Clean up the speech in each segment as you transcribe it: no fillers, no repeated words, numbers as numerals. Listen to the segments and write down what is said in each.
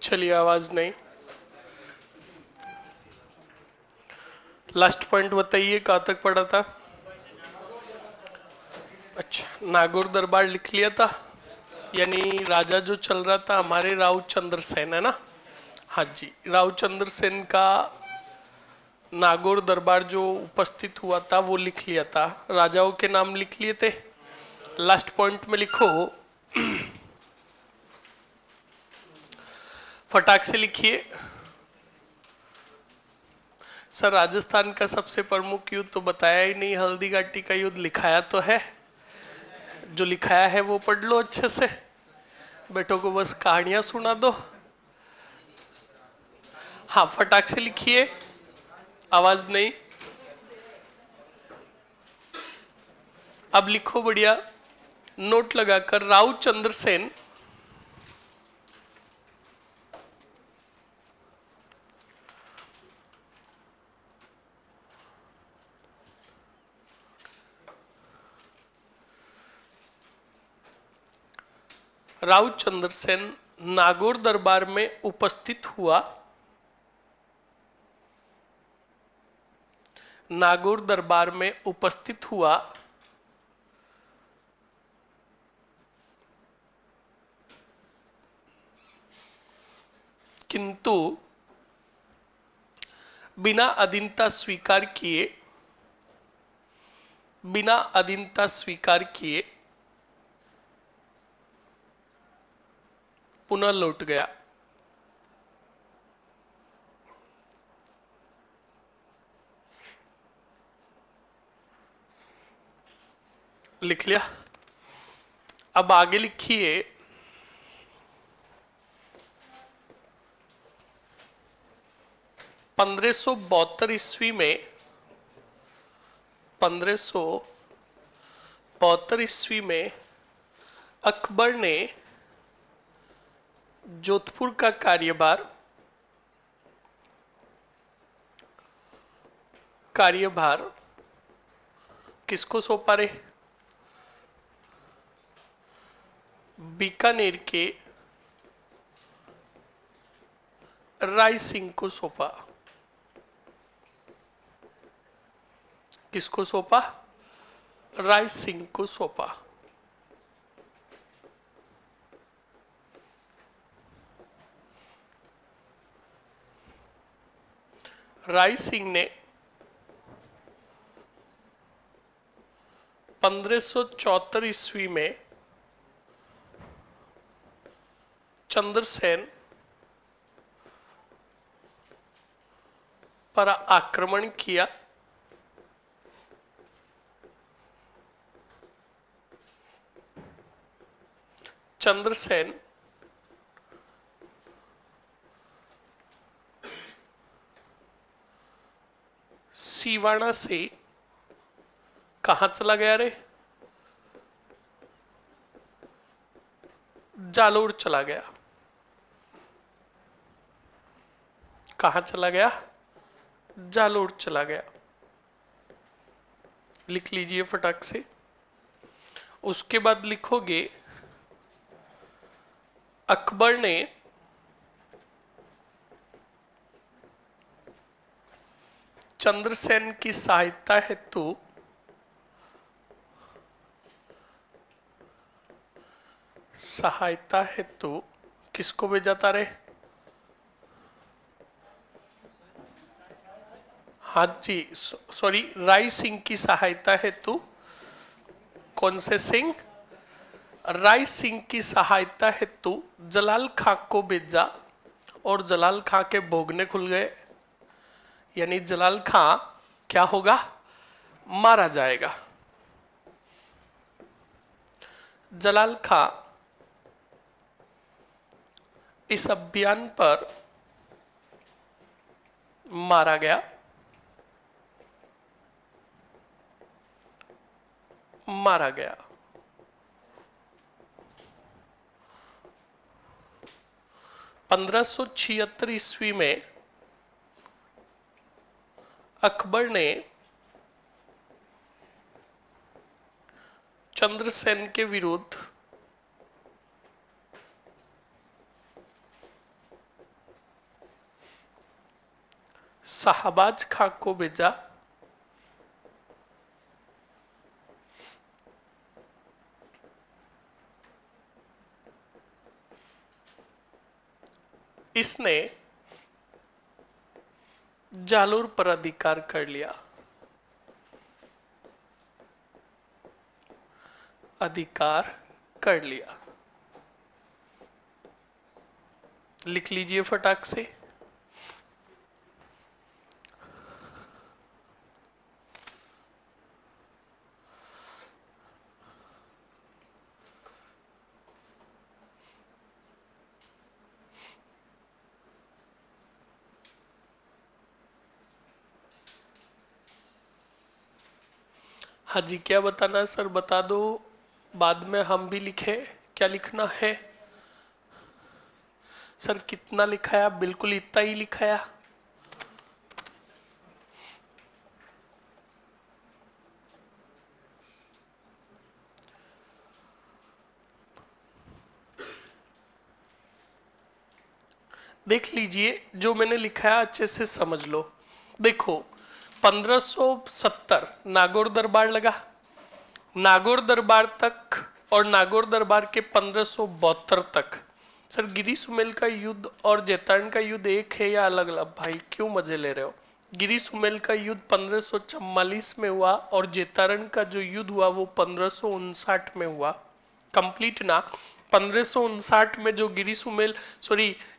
चलिए, आवाज नहीं। लास्ट पॉइंट बताइए, कहाँ तक पढ़ा था? अच्छा, नागौर दरबार लिख लिया था, यानी राजा जो चल रहा था हमारे राव चंद्र सेन, है ना? हाँ जी, राव चंद्र सेन का नागौर दरबार जो उपस्थित हुआ था वो लिख लिया था। राजाओं के नाम लिख लिए थे। लास्ट पॉइंट में लिखो, फटाक से लिखिए। सर, राजस्थान का सबसे प्रमुख युद्ध तो बताया ही नहीं। हल्दी घाटी का युद्ध लिखाया तो है, जो लिखाया है वो पढ़ लो अच्छे से। बेटों को बस कहानियां सुना दो। हाँ, फटाक से लिखिए, आवाज नहीं। अब लिखो बढ़िया, नोट लगाकर, राव चंद्र सेन राव चंद्र सेन नागौर दरबार में उपस्थित हुआ। नागौर दरबार में उपस्थित हुआ, किंतु बिना अधीनता स्वीकार किए, बिना अधीनता स्वीकार किए पुनः लौट गया। लिख लिया? अब आगे लिखिए, 1572 ईस्वी में, 1572 ईस्वी में अकबर ने जोधपुर का कार्यभार किसको सौंपा रे? बीकानेर के राय सिंह को सौंपा। किसको सौंपा? राय सिंह को सौंपा। राय सिंह ने 1574 ईस्वी में चंद्रसेन पर आक्रमण किया। चंद्रसेन सीवाना से कहां चला गया रे? जालोर चला गया। कहां चला गया? जालोर चला गया। लिख लीजिए फटाक से। उसके बाद लिखोगे, अकबर ने चंद्रसेन की सहायता हेतु किसको भेजा था रे? हाँ जी, सॉरी, राय सिंह की सहायता हेतु। कौन से सिंह? राय सिंह की सहायता हेतु जलाल खां को भेजा, और जलाल खां के भोगने खुल गए। यानी जलाल खां क्या होगा? मारा जाएगा। जलाल खां इस अभियान पर मारा गया। मारा गया। 1576 ईस्वी में अकबर ने चंद्रसेन के विरुद्ध शाहबाज खां को भेजा। इसने जालोर पर अधिकार कर लिया। अधिकार कर लिया, लिख लीजिए फटाक से। हाँ जी, क्या बताना है सर, बता दो, बाद में हम भी लिखे। क्या लिखना है सर? कितना लिखाया? बिल्कुल इतना ही लिखाया। देख लीजिए, जो मैंने लिखा है अच्छे से समझ लो। देखो, 1570 नागौर दरबार लगा। नागौर दरबार तक और नागौर दरबार के 1572 तक। सर गिरी सुमेल का युद्ध और जैतारण का युद्ध एक है या अलग अलग? भाई क्यों मजे ले रहे हो? गिरी सुमेल का युद्ध 1544 में हुआ और जैतारण का जो युद्ध हुआ वो 1559 में हुआ। कंप्लीट ना। 1559 में जो गिरी सुमेल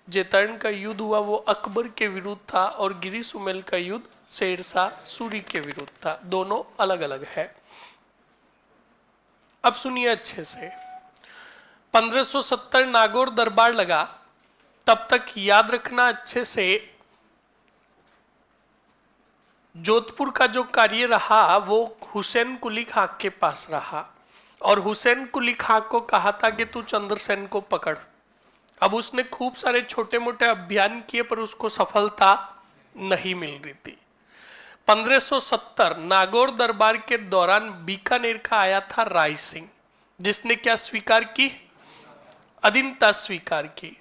जैतारण का युद्ध हुआ वो अकबर के विरुद्ध था और गिरी सुमेल का युद्ध शेरशाह सूरी के विरुद्ध था। दोनों अलग अलग है। अब सुनिए अच्छे से। 1570 नागौर दरबार लगा। तब तक याद रखना अच्छे से, जोधपुर का जो कार्य रहा वो हुसैन कुली खां के पास रहा और हुसैन कुली खां को कहा था कि तू चंद्रसेन को पकड़। अब उसने खूब सारे छोटे मोटे अभियान किए पर उसको सफलता नहीं मिल रही थी। 1570 नागौर दरबार के दौरान बीकानेर का आया था राय सिंह, जिसने क्या स्वीकार की? अधीनता स्वीकार की।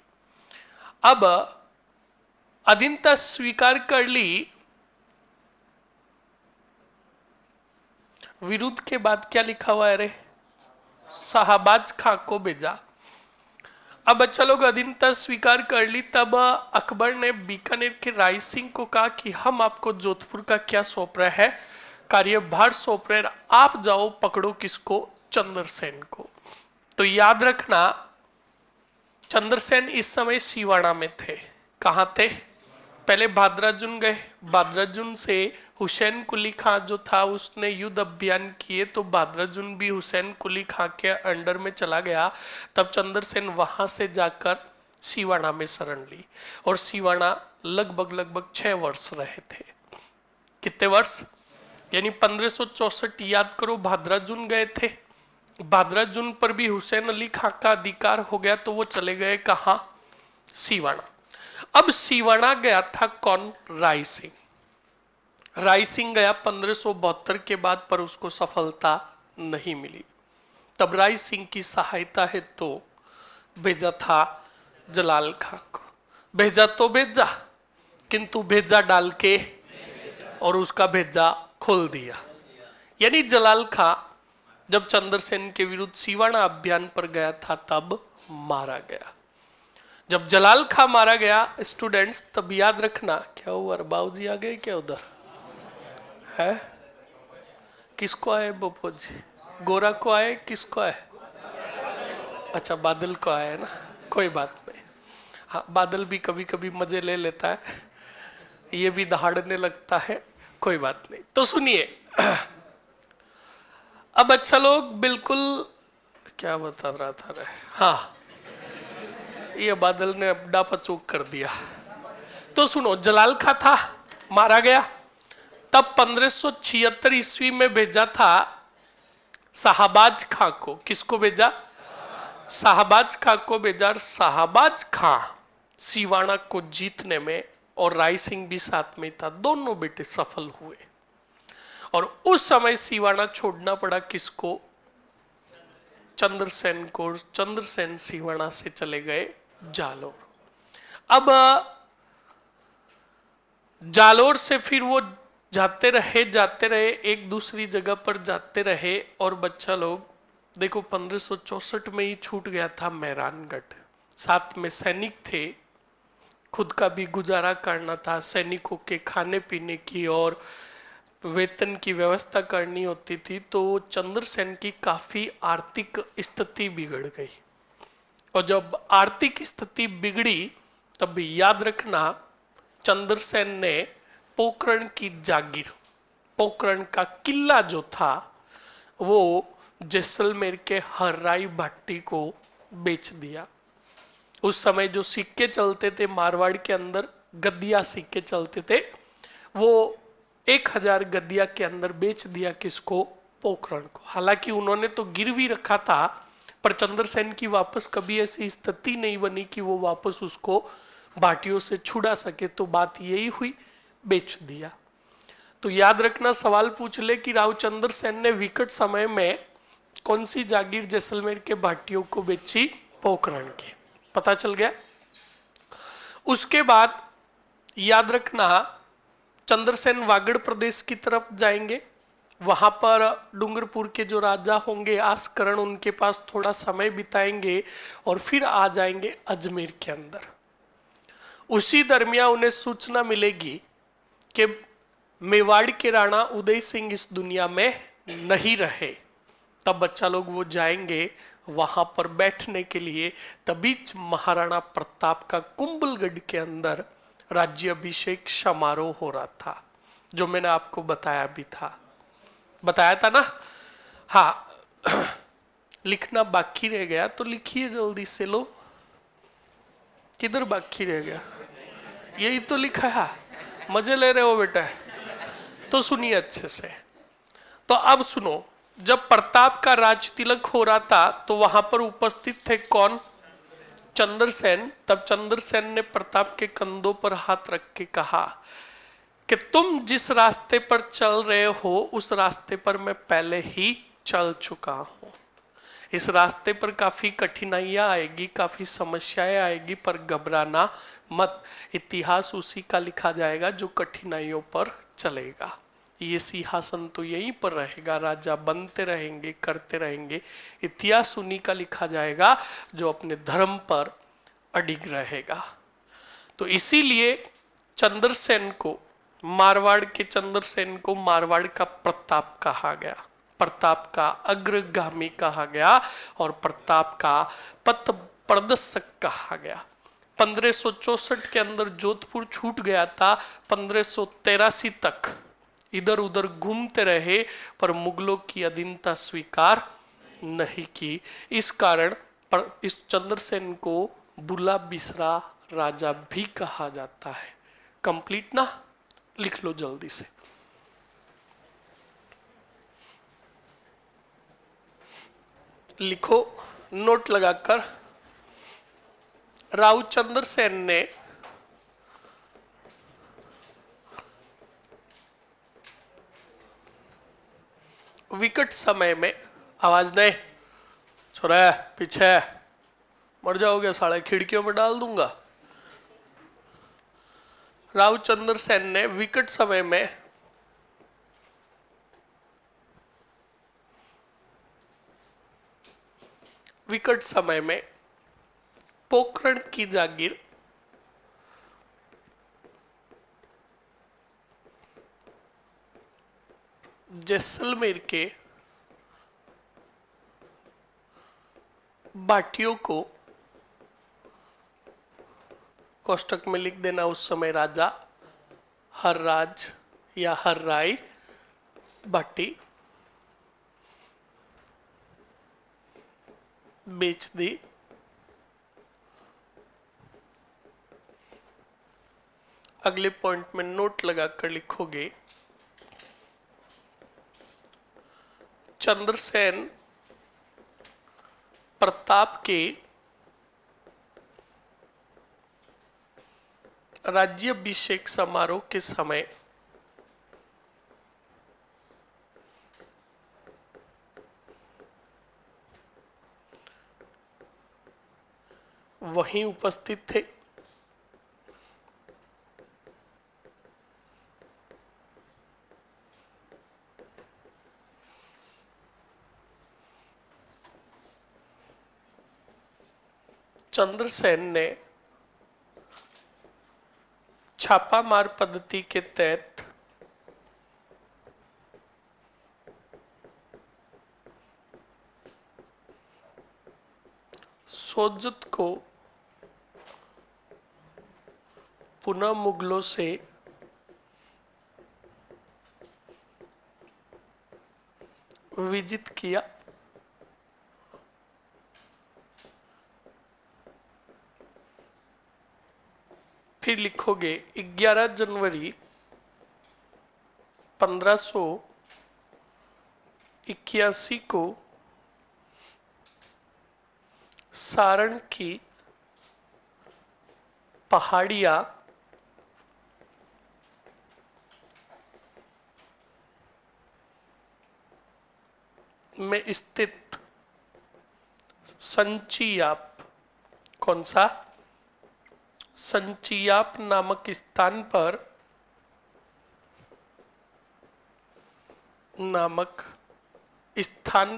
अब अधीनता स्वीकार कर ली, विरुद्ध के बाद क्या लिखा हुआ है रे? शाहबाज खां को भेजा। अब अच्छा लोग अधीनता स्वीकार कर ली, तब अकबर ने बीकानेर के राय सिंह को कहा कि हम आपको जोधपुर का क्या सौंप रहे हैं? कार्यभार सौंप रहे, आप जाओ पकड़ो किसको? चंद्रसेन को। तो याद रखना, चंद्रसेन इस समय सिवाड़ा में थे। कहां थे? पहले भाद्राजुन गए, भाद्राजुन से हुसैन कुली खां जो था उसने युद्ध अभियान किए, तो भाद्राजुन भी हुसैन कुली खां के अंडर में चला गया। तब चंद्रसेन वहां से जाकर सिवाड़ा में शरण ली और सिवाड़ा लगभग 6 वर्ष रहे थे। कितने वर्ष? यानी 1564 याद करो, भाद्राजुन गए थे। भाद्राजुन पर भी हुसैन अली खां का अधिकार हो गया तो वो चले गए कहां? सिवाड़ा। अब सिवाड़ा गया था कौन? राय सिंह। राय सिंह गया 1572 के बाद, पर उसको सफलता नहीं मिली। तब राय सिंह की सहायता है तो भेजा था जलाल खां को। भेजा तो भेजा, किंतु भेजा डाल के और उसका भेजा खोल दिया। यानी जलाल खां जब चंद्रसेन के विरुद्ध सिवाड़ा अभियान पर गया था तब मारा गया। जब जलाल खां मारा गया स्टूडेंट्स, तब याद रखना क्या हुआ? बाबूजी आ गए क्या उधर? है किसको आए बप्पू जी? गोरा को आए? किसको आए? अच्छा बादल को आए ना, कोई बात नहीं। हाँ, बादल भी कभी कभी मजे ले लेता है, ये भी दहाड़ने लगता है, कोई बात नहीं। तो सुनिए, अब अच्छा लोग बिल्कुल क्या बता रहा था रे? हाँ, ये बादल ने डापाचूक कर दिया। तो सुनो, जलाल खां था, मारा गया। तब 1576 ईस्वी में भेजा था शाहबाज खां को। किसको भेजा? शाहबाज खां को भेजा। शाहबाज खां सिवाड़ा को जीतने में, और राय सिंह भी साथ में था, दोनों बेटे सफल हुए। और उस समय सिवाड़ा छोड़ना पड़ा किसको? चंद्रसेन को। चंद्रसेन सिवाड़ा से चले गए जालोर। अब जालोर से फिर वो जाते रहे, एक दूसरी जगह पर जाते रहे, और बच्चा लोग देखो 1564 में ही छूट गया था मेहरानगढ़। साथ में सैनिक थे, खुद का भी गुजारा करना था, सैनिकों के खाने पीने की और वेतन की व्यवस्था करनी होती थी। तो चंद्रसेन की काफी आर्थिक स्थिति बिगड़ गई, और जब आर्थिक स्थिति बिगड़ी तब याद रखना, चंद्रसेन ने पोखरण की जागीर, पोखरण का किला जो था, वो जैसलमेर के हर्राई भट्टी को बेच दिया। उस समय जो सिक्के चलते थे मारवाड़ के अंदर, गद्दिया सिक्के चलते थे, वो 1000 गद्दिया के अंदर बेच दिया। किसको? पोखरण को। हालांकि उन्होंने तो गिरवी रखा था, पर चंद्रसेन की वापस कभी ऐसी स्थिति नहीं बनी कि वो वापस उसको भाटियों से छुड़ा सके, तो बात यही हुई, बेच दिया। तो याद रखना, सवाल पूछ ले कि राव चंद्रसेन ने विकट समय में कौन सी जागीर जैसलमेर के भाटियों को बेची? पोखरण के। पता चल गया। उसके बाद याद रखना, चंद्रसेन वागड़ प्रदेश की तरफ जाएंगे। वहां पर डूंगरपुर के जो राजा होंगे आस्करण, उनके पास थोड़ा समय बिताएंगे और फिर आ जाएंगे अजमेर के अंदर। उसी दरमियान उन्हें सूचना मिलेगी कि मेवाड़ के राणा उदय सिंह इस दुनिया में नहीं रहे। तब बच्चा लोग वो जाएंगे वहां पर बैठने के लिए। तभी महाराणा प्रताप का कुंभलगढ़ के अंदर राज्याभिषेक समारोह हो रहा था, जो मैंने आपको बताया भी था, बताया था ना। हाँ, लिखना बाकी रह गया तो लिखिए जल्दी से। लो, किधर बाकी रह गया? यही तो लिखा है। मजे ले रहे हो बेटा? तो सुनिए अच्छे से। तो अब सुनो, जब प्रताप का राज तिलक हो रहा था तो वहां पर उपस्थित थे कौन? चंद्रसेन। तब चंद्रसेन ने प्रताप के कंधों पर हाथ रख के कहा कि तुम जिस रास्ते पर चल रहे हो उस रास्ते पर मैं पहले ही चल चुका हूं। इस रास्ते पर काफी कठिनाइयां आएगी, काफी समस्याएं आएगी, पर घबराना मत। इतिहास उसी का लिखा जाएगा जो कठिनाइयों पर चलेगा। ये सिंहासन तो यहीं पर रहेगा, राजा बनते रहेंगे, करते रहेंगे। इतिहास उन्हीं का लिखा जाएगा जो अपने धर्म पर अडिग रहेगा। तो इसीलिए चंद्रसेन को, मारवाड़ के चंद्रसेन को मारवाड़ का प्रताप कहा गया, प्रताप का अग्रगामी कहा गया, और प्रताप का पथ प्रदर्शक कहा गया। 1564 के अंदर जोधपुर छूट गया था। 1583 तक इधर उधर घूमते रहे, पर मुगलों की अधीनता स्वीकार नहीं की। इस कारण इस चंद्रसेन को बुला बिसरा राजा भी कहा जाता है। कंप्लीट ना? लिख लो जल्दी से। लिखो नोट लगाकर। राव चंद्रसेन ने विकट समय में, आवाज नहीं छोरा, पीछे मर जाओगे साले, खिड़कियों में डाल दूंगा। राव चंद्रसेन ने विकट समय में पोखरण की जागीर जैसलमेर के भाटियों को, कोष्टक में लिख देना उस समय राजा हर्राज या हर्राई भट्टी, बेच दी। अगले पॉइंट में नोट लगाकर लिखोगे, चंद्रसेन प्रताप के राज्याभिषेक समारोह के समय वहीं उपस्थित थे। चंद्रसेन ने छापामार पद्धति के तहत सोजत को पुनः मुगलों से विजित किया। फिर लिखोगे 11 जनवरी 1581 को सारण की पहाड़ियां में स्थित संचियाप, कौन सा? संचियाप नामक स्थान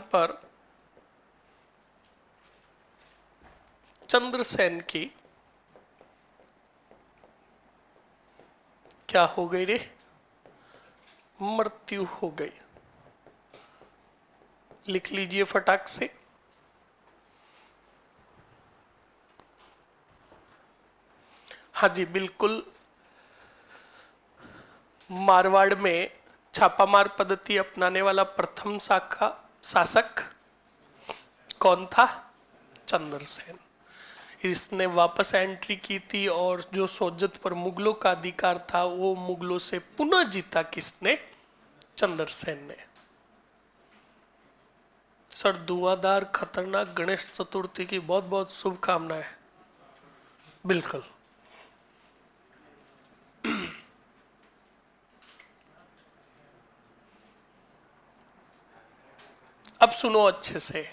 पर चंद्रसेन की क्या हो गई रे? मृत्यु हो गई। लिख लीजिए फटाक से। हाँ जी बिल्कुल, मारवाड़ में छापामार पद्धति अपनाने वाला प्रथम शासक कौन था? चंद्रसेन। इसने वापस एंट्री की थी और जो सोजत पर मुगलों का अधिकार था वो मुगलों से पुनः जीता किसने? चंद्रसेन ने। सर धुआंधार खतरनाक गणेश चतुर्थी की बहुत बहुत शुभकामनाएं। बिल्कुल। अब सुनो अच्छे से।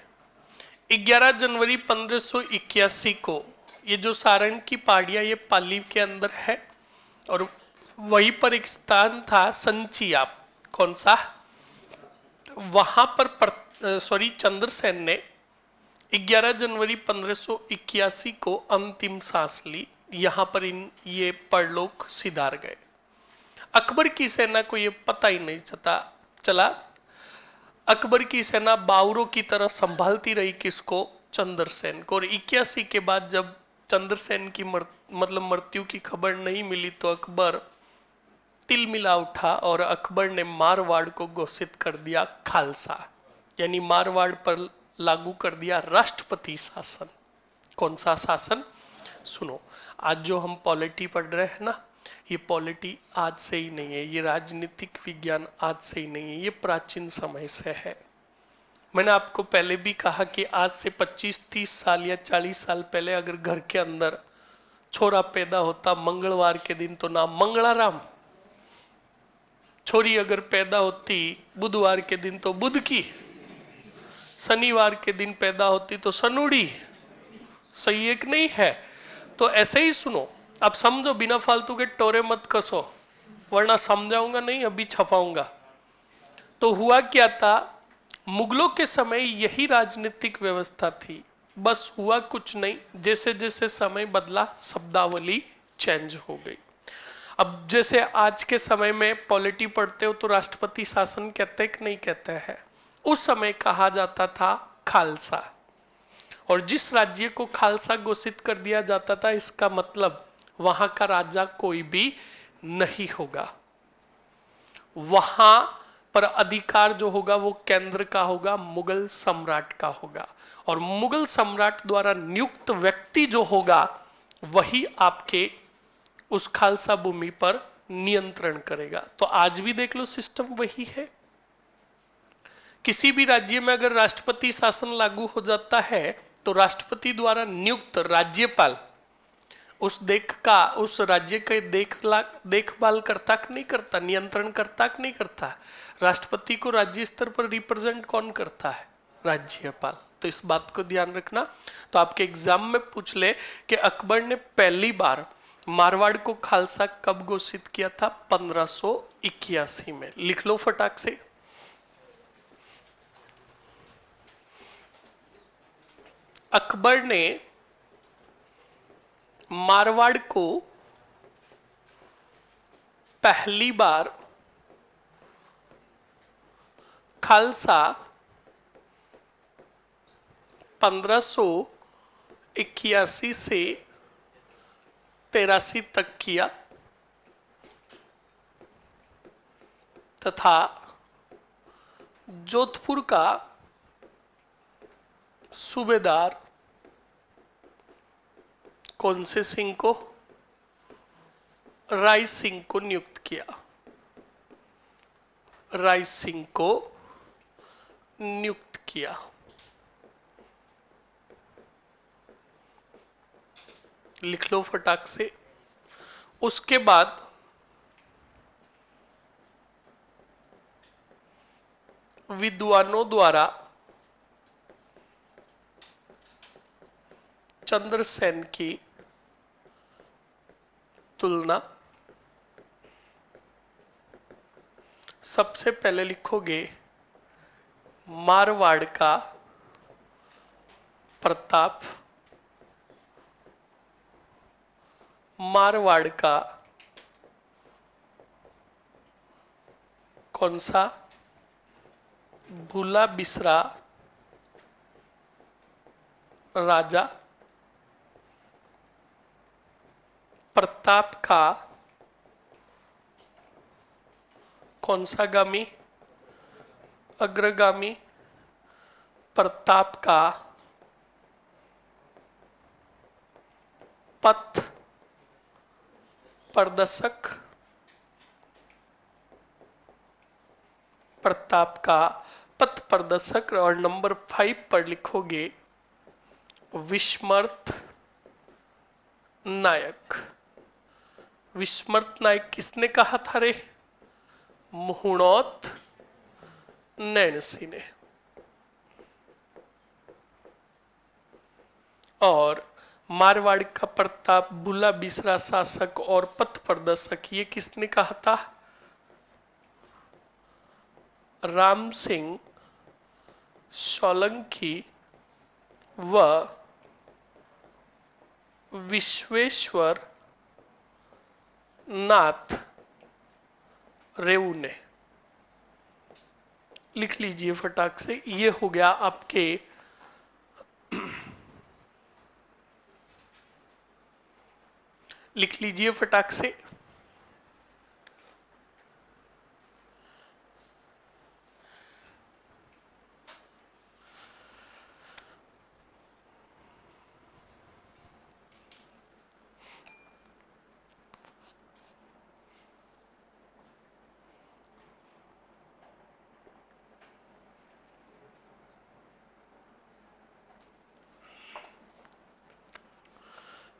11 जनवरी 1581 को ये जो सारण की पहाड़ियां ये पाली के अंदर है और वहीं पर एक स्थान था संचियाप, कौन सा? वहां पर चंद्रसेन ने 11 जनवरी 1581 को अंतिम सांस ली। यहां पर ये परलोक सिधार गए। अकबर की सेना को ये पता ही नहीं चला। अकबर की सेना बावरों की तरह संभालती रही किसको? चंद्रसेन को। और 81 के बाद जब चंद्रसेन की मृत्यु की खबर नहीं मिली तो अकबर तिल मिला उठा और अकबर ने मारवाड़ को घोषित कर दिया खालसा, यानी मारवाड़ पर लागू कर दिया राष्ट्रपति शासन। कौन सा शासन? सुनो, आज जो हम पॉलिटी पढ़ रहे हैं ना, ये पॉलिटी आज से ही नहीं है, ये राजनीतिक विज्ञान आज से ही नहीं है, ये प्राचीन समय से है। मैंने आपको पहले भी कहा कि आज से 25-30 साल या 40 साल पहले अगर घर के अंदर छोरा पैदा होता मंगलवार के दिन तो नाम मंगलाराम, छोरी अगर पैदा होती बुधवार के दिन तो बुध की, शनिवार के दिन पैदा होती तो सनूड़ी। सही एक नहीं है? तो ऐसे ही सुनो, अब समझो, बिना फालतू के टोरे मत कसो वरना समझाऊंगा नहीं, अभी छपाऊंगा। तो हुआ क्या था, मुगलों के समय यही राजनीतिक व्यवस्था थी। बस हुआ कुछ नहीं, जैसे जैसे समय बदला शब्दावली चेंज हो गई। अब जैसे आज के समय में पॉलिटी पढ़ते हो तो राष्ट्रपति शासन कहते कि नहीं कहते हैं? उस समय कहा जाता था खालसा। और जिस राज्य को खालसा घोषित कर दिया जाता था इसका मतलब वहां का राजा कोई भी नहीं होगा, वहां पर अधिकार जो होगा वो केंद्र का होगा, मुगल सम्राट का होगा। और मुगल सम्राट द्वारा नियुक्त व्यक्ति जो होगा वही आपके उस खालसा भूमि पर नियंत्रण करेगा। तो आज भी देख लो सिस्टम वही है। किसी भी राज्य में अगर राष्ट्रपति शासन लागू हो जाता है तो राष्ट्रपति द्वारा नियुक्त राज्यपाल उस राज्य के देखभाल करता कि नहीं करता, नियंत्रण करता कि नहीं करता? राष्ट्रपति को राज्य स्तर पर रिप्रेजेंट कौन करता है? राज्यपाल। तो इस बात को ध्यान रखना। तो आपके एग्जाम में पूछ ले कि अकबर ने पहली बार मारवाड़ को खालसा कब घोषित किया था? 1581 में। लिख लो फटाक से। अकबर ने मारवाड़ को पहली बार खालसा 1581 से 83 तक किया तथा जोधपुर का सूबेदार कौन से सिंह को? राय सिंह को नियुक्त किया। राय सिंह को नियुक्त किया। लिख लो फटाक से। उसके बाद विद्वानों द्वारा चंद्रसेन की तुलना सबसे पहले लिखोगे मारवाड़ का प्रताप, मारवाड़ का कौन सा? भूला बिसरा राजा, प्रताप का कौन सा गामी? अग्रगामी। प्रताप का पथ प्रदर्शक, प्रताप का पथ प्रदर्शक। और नंबर 5 पर लिखोगे विस्मृत नायक। विस्मृत नायक किसने कहा था रे? मुहुणोत नैनसी ने। और मारवाड़ का प्रताप, बुला बिसरा शासक और पथ प्रदर्शक, ये किसने कहा था? राम सिंह सोलंकी व विश्वेश्वर नाथ रेऊ ने। लिख लीजिए फटाक से। ये हो गया आपके लिख लीजिए फटाक से।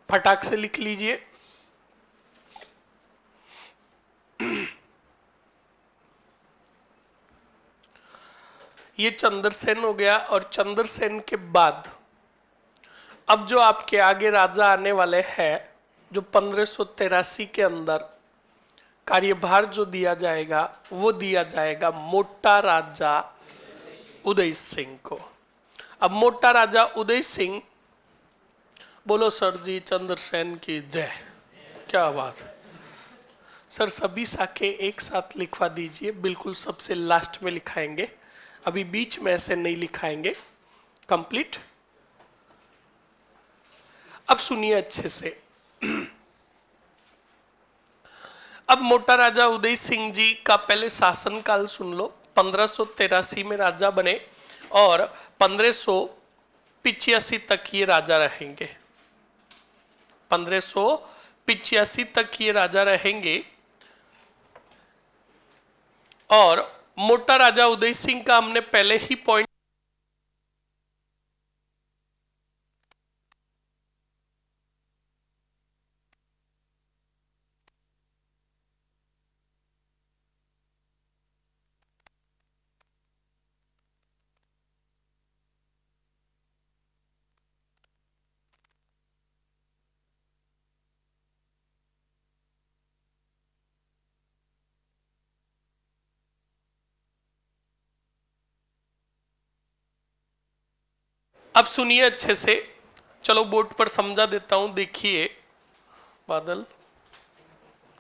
फटाक से लिख लीजिए। ये चंद्रसेन हो गया। और चंद्रसेन के बाद अब जो आपके आगे राजा आने वाले हैं, जो 1583 के अंदर कार्यभार जो दिया जाएगा वो दिया जाएगा मोटा राजा उदय सिंह को। अब मोटा राजा उदय सिंह, बोलो सर जी चंद्रसेन की जय। क्या बात है सर। सभी साखे एक साथ लिखवा दीजिए, बिल्कुल सबसे लास्ट में लिखाएंगे, अभी बीच में ऐसे नहीं लिखाएंगे। कंप्लीट। अब सुनिए अच्छे से। अब मोटा राजा उदय सिंह जी का पहले शासनकाल सुन लो। 1583 में राजा बने और 1585 तक ये राजा रहेंगे। 1585 तक ये राजा रहेंगे। और मोटा राजा उदय सिंह का हमने पहले ही पॉइंट अब सुनिए अच्छे से। चलो बोर्ड पर समझा देता हूं, देखिए। बादल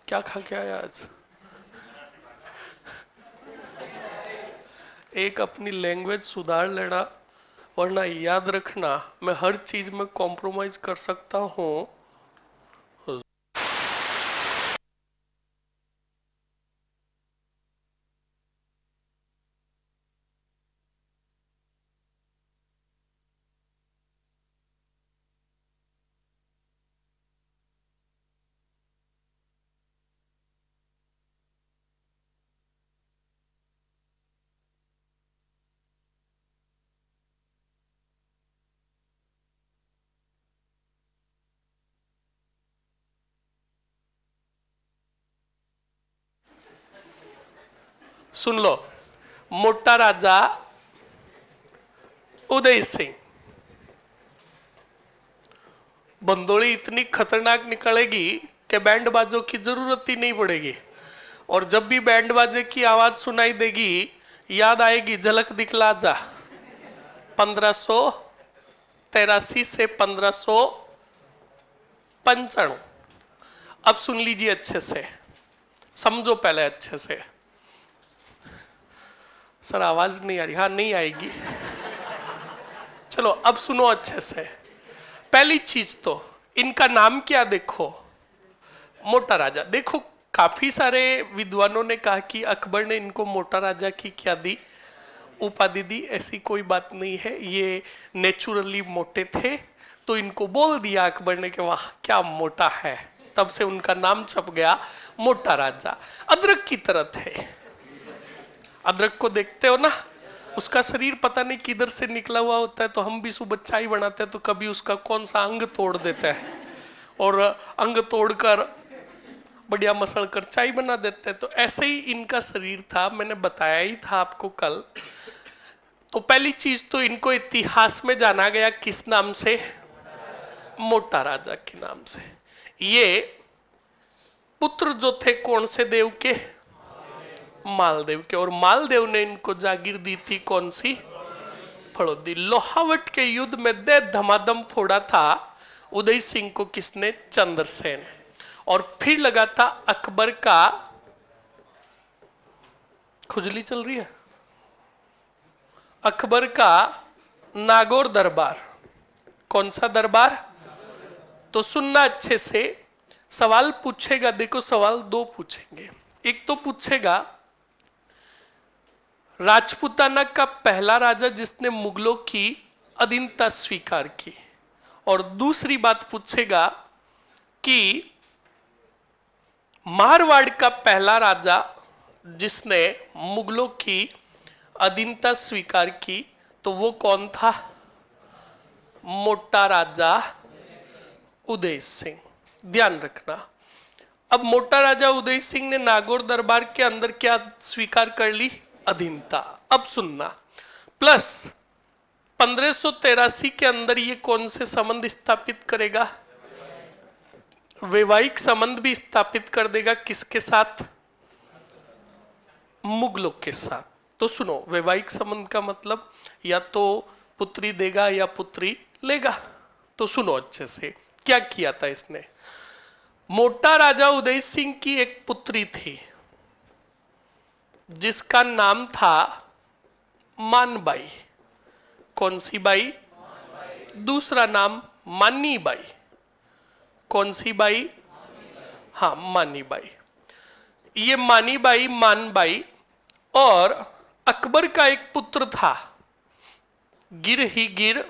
क्या खा के आया आज? एक अपनी लैंग्वेज सुधार लेना, वरना याद रखना मैं हर चीज में कॉम्प्रोमाइज कर सकता हूँ। सुन लो, मोटा राजा उदय सिंह। बंदोली इतनी खतरनाक निकलेगी कि बैंड बाजों की जरूरत ही नहीं पड़ेगी, और जब भी बैंड बाजे की आवाज सुनाई देगी याद आएगी झलक दिखला जा 1583 से 1595। अब सुन लीजिए अच्छे से, समझो पहले अच्छे से। सर आवाज नहीं आ रही? हाँ नहीं आएगी, चलो अब सुनो अच्छे से। पहली चीज तो इनका नाम क्या देखो, मोटा राजा। देखो काफी सारे विद्वानों ने कहा कि अकबर ने इनको मोटा राजा की क्या दी, उपाधि दी। ऐसी कोई बात नहीं है, ये नेचुरली मोटे थे तो इनको बोल दिया अकबर ने कि वाह क्या मोटा है, तब से उनका नाम छप गया मोटा राजा। अदरक की तरह थे। अदरक को देखते हो ना, उसका शरीर पता नहीं किधर से निकला हुआ होता है, तो हम भी सुबह चाय बनाते हैं तो कभी उसका कौन सा अंग तोड़ देता है और अंग तोड़कर बढ़िया मसल कर चाय बना देते हैं। तो ऐसे ही इनका शरीर था, मैंने बताया ही था आपको कल। तो पहली चीज तो इनको इतिहास में जाना गया किस नाम से? मोटा राजा के नाम से। ये पुत्र जो थे कौन से देव के? मालदेव के। और मालदेव ने इनको जागीर दी थी कौन सी? फड़ौदी। लोहावट के युद्ध में दे धमाधम फोड़ा था उदय सिंह को किसने? चंद्रसेन। और फिर लगा था अकबर का, खुजली चल रही है, अकबर का नागौर दरबार। कौन सा दरबार? तो सुनना अच्छे से, सवाल पूछेगा। देखो सवाल दो पूछेंगे। एक तो पूछेगा राजपूताना का पहला राजा जिसने मुगलों की अधीनता स्वीकार की, और दूसरी बात पूछेगा कि मारवाड़ का पहला राजा जिसने मुगलों की अधीनता स्वीकार की, तो वो कौन था? मोटा राजा उदय सिंह। ध्यान रखना। अब मोटा राजा उदय सिंह ने नागौर दरबार के अंदर क्या स्वीकार कर ली? अधीनता। अब सुनना, प्लस 1583 के अंदर ये कौन से संबंध स्थापित करेगा? वैवाहिक संबंध भी स्थापित कर देगा। किसके साथ? मुगलों के साथ। तो सुनो, वैवाहिक संबंध का मतलब या तो पुत्री देगा या पुत्री लेगा। तो सुनो अच्छे से, क्या किया था इसने? मोटा राजा उदय सिंह की एक पुत्री थी जिसका नाम था मानबाई। कौन सी बाई? दूसरा नाम मानी बाई। कौन सी बाई? हाँ मानी बाई। ये मानी बाई, मानबाई। और अकबर का एक पुत्र था, गिर ही गिर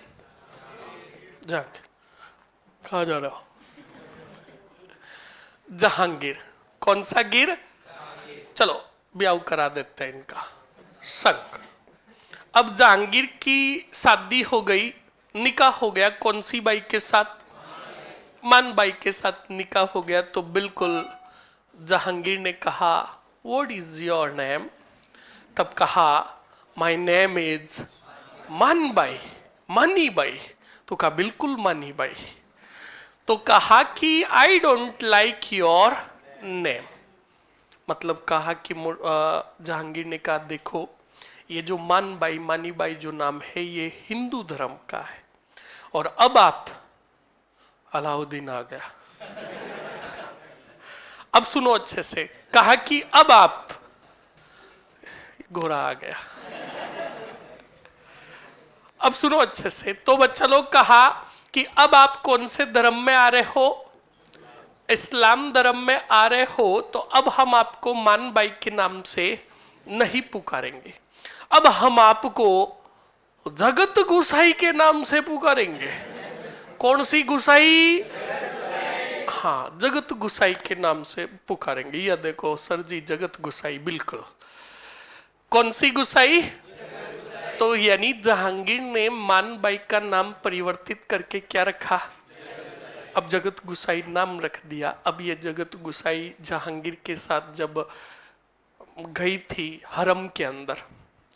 जहांगीर। कहा जा रहा हो? जहांगीर। कौन सा गिर? चलो ब्याह करा देते हैं इनका, संग। अब जहांगीर की शादी हो गई, निकाह हो गया। कौन सी बाई के साथ? मान बाई के साथ निकाह हो गया। तो बिल्कुल जहांगीर ने कहा व्हाट इज योर नेम? तब कहा माय नेम इज मान बाई, मानी बाई। तो कहा बिल्कुल मानी बाई। तो कहा कि I don't like your name. मतलब कहा कि जहांगीर ने कहा देखो ये जो मान बाई, मानी बाई जो नाम है ये हिंदू धर्म का है, और अब आप, अलाउद्दीन आ गया। अब सुनो अच्छे से, कहा कि अब आप, घोड़ा आ गया, अब सुनो अच्छे से। तो बच्चा लोग कहा कि अब आप कौन से धर्म में आ रहे हो, इस्लाम धर्म में आ रहे हो, तो अब हम आपको मान बाई के नाम से नहीं पुकारेंगे, अब हम आपको जगत गुसाई के नाम से पुकारेंगे। कौन सी गुसाई? हाँ, जगत गुसाई के नाम से पुकारेंगे। यह देखो सर जी, जगत गुसाई, बिल्कुल। कौन सी गुसाई? तो यानी जहांगीर ने मान बाई का नाम परिवर्तित करके क्या रखा? अब जगत गुसाई नाम रख दिया। अब ये जगत गुसाई जहांगीर के साथ जब गई थी हरम के अंदर,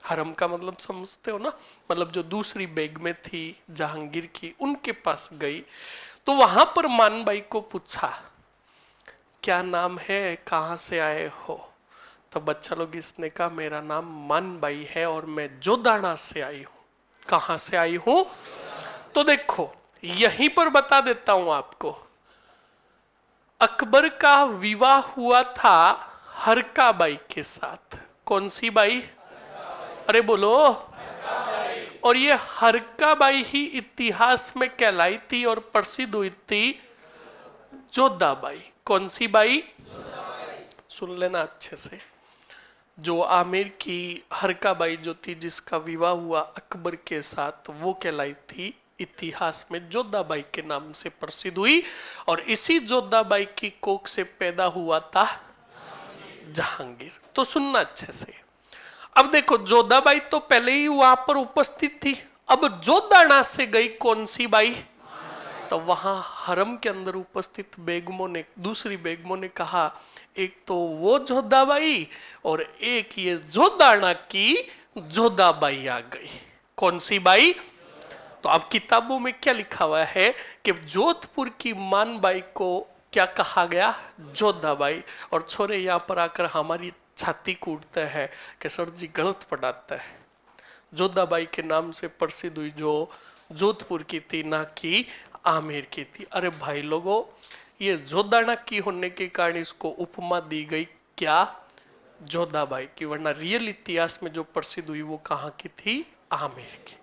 हरम का मतलब समझते हो ना, मतलब जो दूसरी बेगमें थी जहांगीर की, उनके पास गई, तो वहां पर मान बाई को पूछा क्या नाम है, कहां से आए हो? तो बच्चा लोग इसने कहा मेरा नाम मान बाई है और मैं जोदाना से आई हूं। कहां से आई हूं? तो देखो यहीं पर बता देता हूं आपको, अकबर का विवाह हुआ था हरका बाई के साथ। कौन सी बाई? अरे बोलो। और ये हरका बाई ही इतिहास में कहलाई थी और प्रसिद्ध हुई थी जोधा बाई। कौन सी बाई? सुन लेना अच्छे से। जो आमिर की हरका बाई जो थी, जिसका विवाह हुआ अकबर के साथ, वो कहलाई थी इतिहास में जोधा बाई के नाम से प्रसिद्ध हुई। और इसी जोधा बाई की कोख से पैदा हुआ था जहांगीर। तो सुनना अच्छे से। अब देखो जोधाबाई तो पहले ही वहां पर उपस्थित थी, अब जोधाना से गई कौन सी बाई? तो वहां हरम के अंदर उपस्थित बेगमों ने, दूसरी बेगमों ने कहा एक तो वो जोधाबाई और एक ये जोधाना की जोधाबाई आ गई। कौन सी बाई? तो अब किताबों में क्या लिखा हुआ है कि जोधपुर की मान बाई को क्या कहा गया? जोधाबाई। और छोरे यहाँ पर आकर हमारी छाती कूटते हैं कि सर जी गलत पढ़ाता है। जोधाबाई के नाम से प्रसिद्ध हुई जो जोधपुर की थी, ना कि आमेर की थी। अरे भाई लोगों, ये जोधाना की होने के कारण इसको उपमा दी गई क्या? जोधाबाई की। वरना रियल इतिहास में जो प्रसिद्ध हुई वो कहाँ की थी? आमेर की।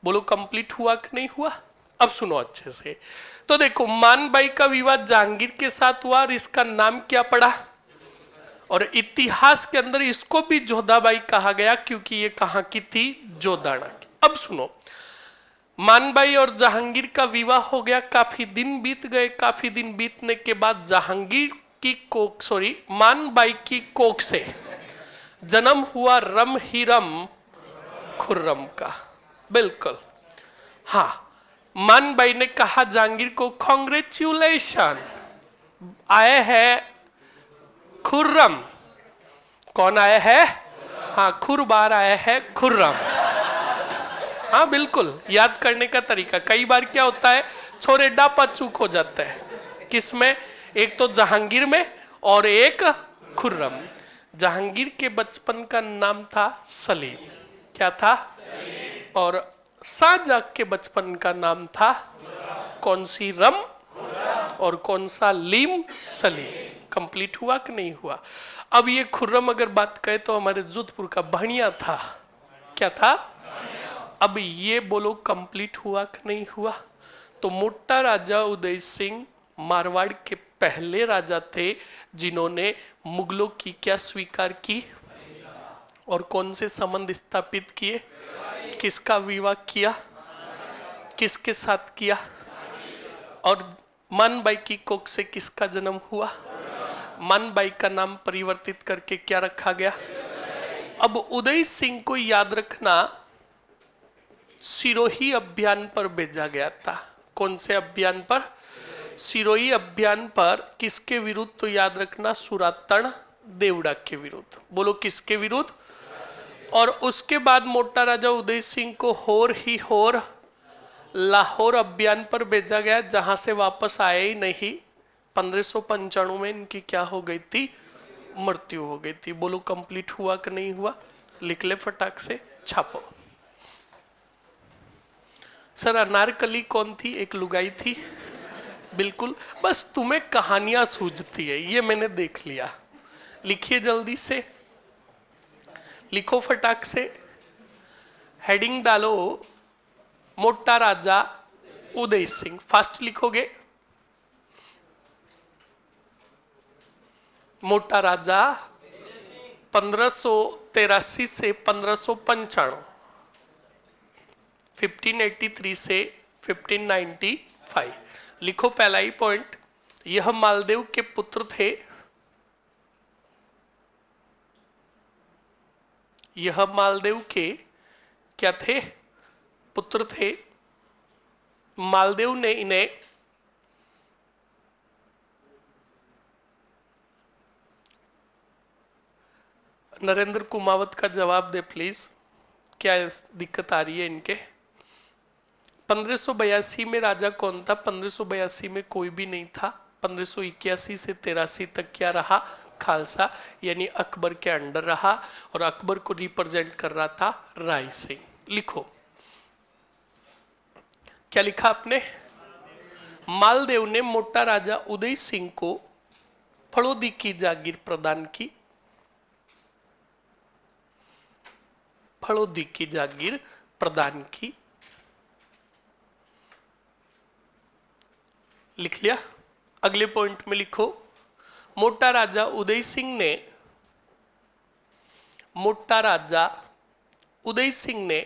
बोलो कंप्लीट हुआ कि नहीं हुआ? अब सुनो अच्छे से। तो देखो मान बाई का विवाह जहांगीर के साथ हुआ और इसका नाम क्या पड़ा? और इतिहास के अंदर इसको भी जोधाबाई कहा गया क्योंकि ये कहां की थी? जोधाना की। अब सुनो, मानबाई और जहांगीर का विवाह हो गया, काफी दिन बीत गए। काफी दिन बीतने के बाद जहांगीर की कोख, सॉरी मानबाई की कोख से जन्म हुआ रम ही रम खुर्रम का। बिल्कुल हाँ, मानबाई ने कहा जहांगीर को कॉन्ग्रेचुलेशन, आए हैं खुर्रम। कौन आया है? हाँ, खुरबार आया है खुर्रम। हाँ बिल्कुल, याद करने का तरीका। कई बार क्या होता है, छोरे डापा चूक हो जाता है। किसमें? एक तो जहांगीर में और एक खुर्रम। जहांगीर के बचपन का नाम था सलीम। क्या था? और शाहजहां के बचपन का नाम था कौन सी? रम। और कौन सा? लीम। सलीम। कंप्लीट हुआ कि नहीं हुआ? अब ये खुर्रम अगर बात करें तो हमारे जोधपुर का भाणिया था। क्या था? अब ये बोलो कंप्लीट हुआ कि नहीं हुआ? तो मोटा राजा उदय सिंह मारवाड़ के पहले राजा थे जिन्होंने मुगलों की क्या स्वीकार की और कौन से संबंध स्थापित किए? किसका विवाह किया? किसके साथ किया? और मानबाई की कोख से किसका जन्म हुआ? मानबाई का नाम परिवर्तित करके क्या रखा गया? अब उदय सिंह को याद रखना, सिरोही अभियान पर भेजा गया था। कौन से अभियान पर? सिरोही अभियान पर। किसके विरुद्ध? तो याद रखना सुरातन देवड़ा के विरुद्ध। बोलो किसके विरुद्ध? और उसके बाद मोटा राजा उदय सिंह को होर ही होर लाहौर अभियान पर भेजा गया, जहां से वापस आए ही नहीं। 1595 में इनकी क्या हो गई थी? मृत्यु हो गई थी। बोलो कंप्लीट हुआ कि नहीं हुआ? लिख ले फटाक से, छापो। सर अनारकली कौन थी? एक लुगाई थी। बिल्कुल, बस तुम्हें कहानियां सूझती है, ये मैंने देख लिया। लिखिए जल्दी से, लिखो फटाक से, हेडिंग डालो, मोटा राजा उदय सिंह। फास्ट लिखोगे, मोटा राजा 1583 से 1595, 1583 से 1595। लिखो पहला ही पॉइंट, यह मालदेव के पुत्र थे, यह मालदेव के क्या थे? पुत्र थे। मालदेव ने इन्हें नरेंद्र कुमावत का जवाब दे प्लीज, क्या दिक्कत आ रही है इनके? 1582 में राजा कौन था? 1582 में कोई भी नहीं था। 1581 से 83 तक क्या रहा? खालसा, यानी अकबर के अंडर रहा, और अकबर को रिप्रेजेंट कर रहा था राय सिंह। लिखो, क्या लिखा आपने? मालदेव ने मोटा राजा उदय सिंह को फड़ौदी की जागीर प्रदान की, फड़ौदी की जागीर प्रदान की। लिख लिया? अगले पॉइंट में लिखो, मोटा राजा उदय सिंह ने, मोटा राजा उदय सिंह ने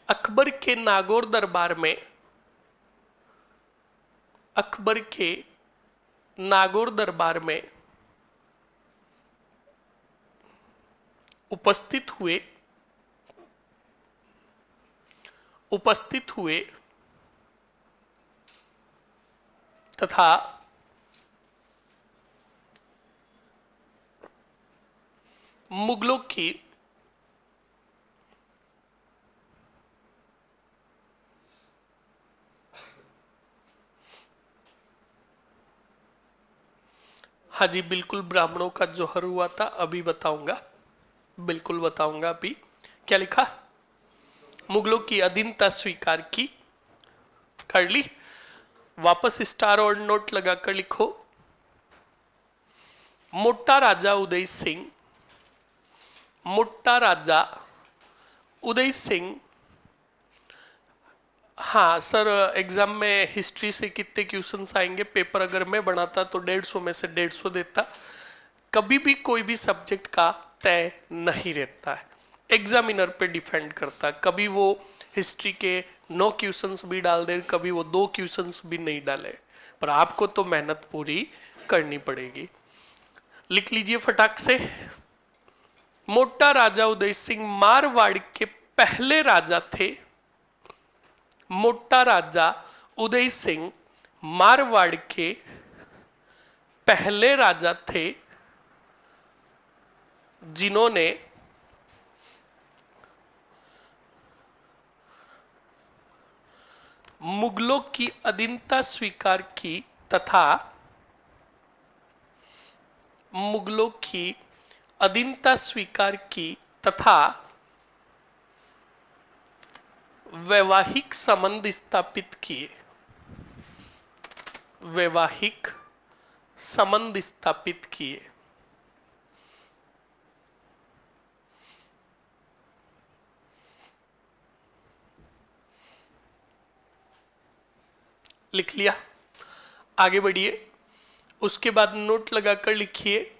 अकबर के नागौर दरबार में, अकबर के नागौर दरबार में उपस्थित हुए, उपस्थित हुए तथा मुगलों की हाँ जी बिल्कुल, ब्राह्मणों का जोहर हुआ था, अभी बताऊंगा, बिल्कुल बताऊंगा अभी। क्या लिखा? मुगलों की अधीनता स्वीकार की, कर ली? वापस स्टार और नोट लगाकर लिखो, मोटा राजा उदय सिंह, मोटा राजा उदय सिंह। हाँ सर, एग्जाम में हिस्ट्री से कितने क्वेश्चंस आएंगे? पेपर अगर मैं बनाता तो 150 में से 150 देता। कभी भी कोई भी सब्जेक्ट का तय नहीं रहता है, एग्जामिनर पे डिपेंड करता है। कभी वो हिस्ट्री के 9 क्वेश्चंस भी डाल दे, कभी वो 2 क्वेश्चंस भी नहीं डाले, पर आपको तो मेहनत पूरी करनी पड़ेगी। लिख लीजिए फटाक से, मोटा राजा उदय सिंह मारवाड़ के पहले राजा थे। मोटा राजा उदय सिंह मारवाड़ के पहले राजा थे जिन्होंने मुगलों की अधीनता स्वीकार की तथा मुगलों की अधीनता स्वीकार की तथा वैवाहिक संबंध स्थापित किए, वैवाहिक संबंध स्थापित किए। लिख लिया? आगे बढ़िए, उसके बाद नोट लगाकर लिखिए,